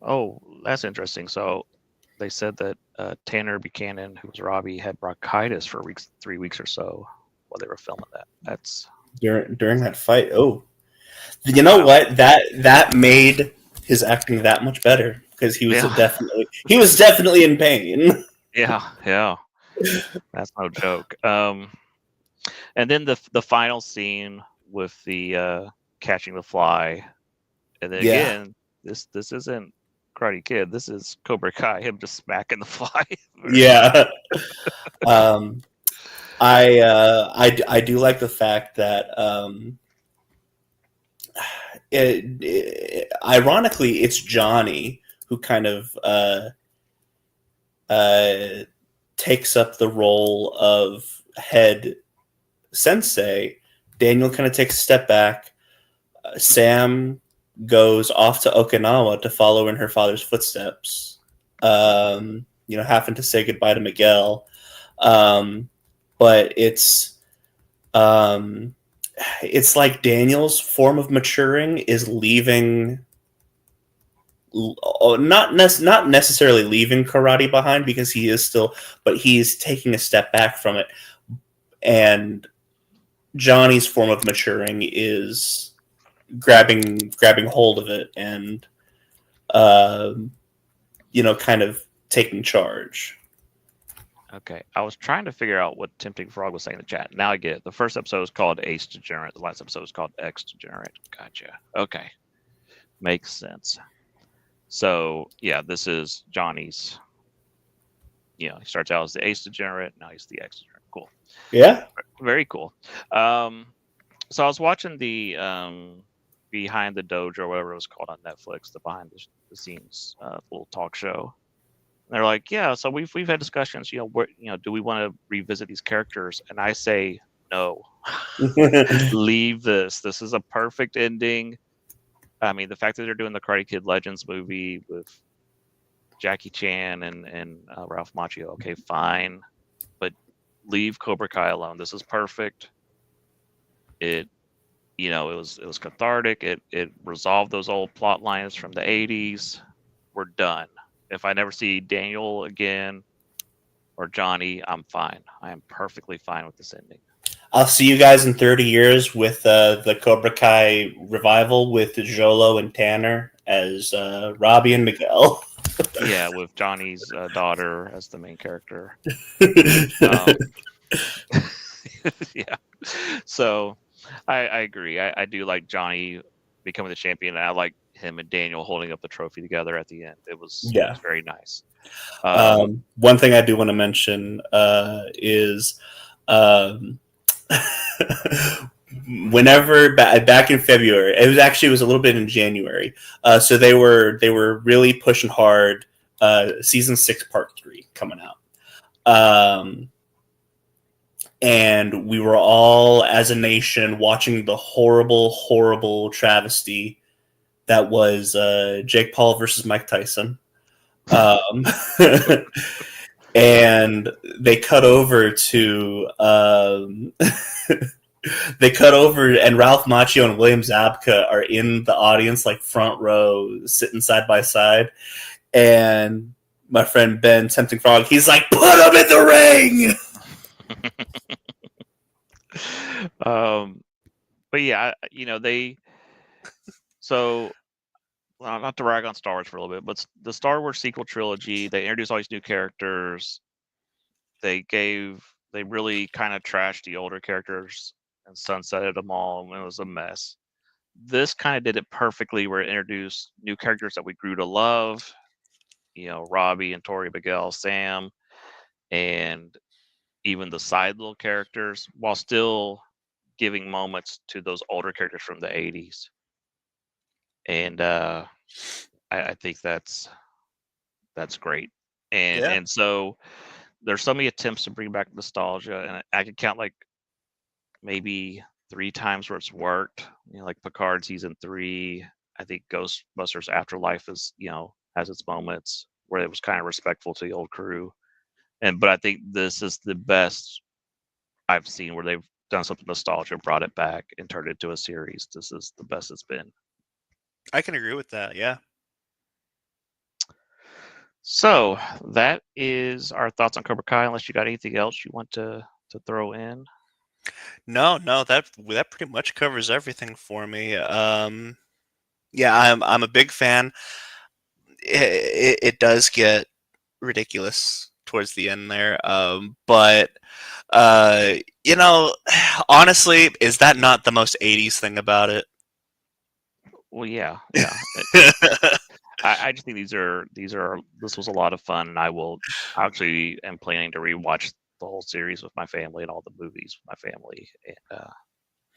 Speaker 1: Oh, that's interesting. So they said that Tanner Buchanan, who was Robbie, had bronchitis for 3 weeks or so while they were filming that. That's
Speaker 3: during that fight. Oh, you know what? That made his acting that much better because he was definitely in pain.
Speaker 1: Yeah. That's no joke. And then the final scene with the catching the fly, and then again, this isn't Karate Kid. This is Cobra Kai. Him just smacking the fly.
Speaker 3: Yeah. I do like the fact that ironically it's Johnny who kind of takes up the role of head sensei. Daniel kind of takes a step back. Sam goes off to Okinawa to follow in her father's footsteps. Having to say goodbye to Miguel. But it's like Daniel's form of maturing is leaving, not necessarily leaving karate behind because he is still, but he's taking a step back from it. And Johnny's form of maturing is grabbing hold of it and, kind of taking charge.
Speaker 1: Okay, I was trying to figure out what Tempting Frog was saying in the chat. Now I get it. The first episode was called Ace Degenerate. The last episode was called X Degenerate. Gotcha. Okay, makes sense. So yeah, this is Johnny's. He starts out as the Ace Degenerate. Now he's the X Degenerate. Cool.
Speaker 3: Yeah.
Speaker 1: Very cool. So I was watching the Behind the Dojo or whatever it was called on Netflix, the behind the scenes little talk show. And they're like, yeah, so we've had discussions, do we want to revisit these characters? And I say no. Leave this. This is a perfect ending. I mean, the fact that they're doing the Karate Kid Legends movie with Jackie Chan and Ralph Macchio, okay, fine. But leave Cobra Kai alone. This is perfect. It was cathartic. It resolved those old plot lines from the 80s. We're done. If I never see Daniel again or Johnny, I'm fine. I am perfectly fine with this ending.
Speaker 3: I'll see you guys in 30 years with the Cobra Kai revival with Jolo and Tanner as Robbie and Miguel.
Speaker 1: Yeah, with Johnny's daughter as the main character. Yeah. So I agree. I do like Johnny becoming the champion, and I like him and Daniel holding up the trophy together at the end. It was very nice.
Speaker 3: One thing I do want to mention is whenever back in February, it was a little bit in January. So they were really pushing hard. Season 6, Part 3 coming out. And we were all, as a nation, watching the horrible, horrible travesty that was Jake Paul versus Mike Tyson. And they cut over to and Ralph Macchio and William Zabka are in the audience, like front row, sitting side by side. And my friend Ben, Tempting Frog, he's like, "Put him in the ring!"
Speaker 1: But yeah, well, not to rag on Star Wars for a little bit, but the Star Wars sequel trilogy, they introduced all these new characters. They really kind of trashed the older characters and sunsetted them all, and it was a mess. This kind of did it perfectly, where it introduced new characters that we grew to love. Robbie and Tori Miguel, Sam, and even the side little characters, while still giving moments to those older characters from the 80s. And I think that's great. And so there's so many attempts to bring back nostalgia, and I could count like maybe 3 times where it's worked. Like Picard season 3. I think Ghostbusters Afterlife has its moments where it was kind of respectful to the old crew. But I think this is the best I've seen where they've done something nostalgia, brought it back, and turned it into a series. This is the best it's been.
Speaker 2: I can agree with that. Yeah.
Speaker 1: So that is our thoughts on Cobra Kai. Unless you got anything else you want to throw in.
Speaker 2: No, that pretty much covers everything for me. Yeah, I'm a big fan. It does get ridiculous towards the end there, but honestly, is that not the most 80s thing about it?
Speaker 1: Well, yeah. I just think this was a lot of fun, and I am planning to rewatch the whole series with my family and all the movies with my family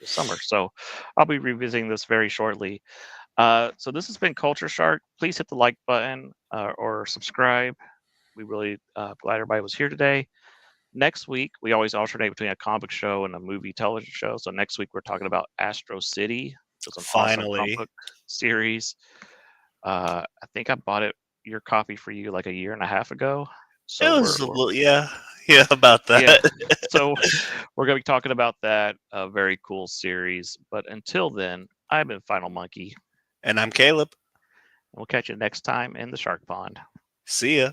Speaker 1: this summer. So I'll be revisiting this very shortly. So this has been Culture Shark. Please hit the like button or subscribe. We really glad everybody was here today. Next week, we always alternate between a comic show and a movie television show. So next week, we're talking about Astro City, which is an awesome comic book series. I think I bought your copy for you like a year and a half ago. So
Speaker 2: it was about that.
Speaker 1: Yeah. So we're going to be talking about that very cool series. But until then, I've been Final Monkey.
Speaker 2: And I'm Caleb.
Speaker 1: We'll catch you next time in the Shark Pond.
Speaker 2: See ya.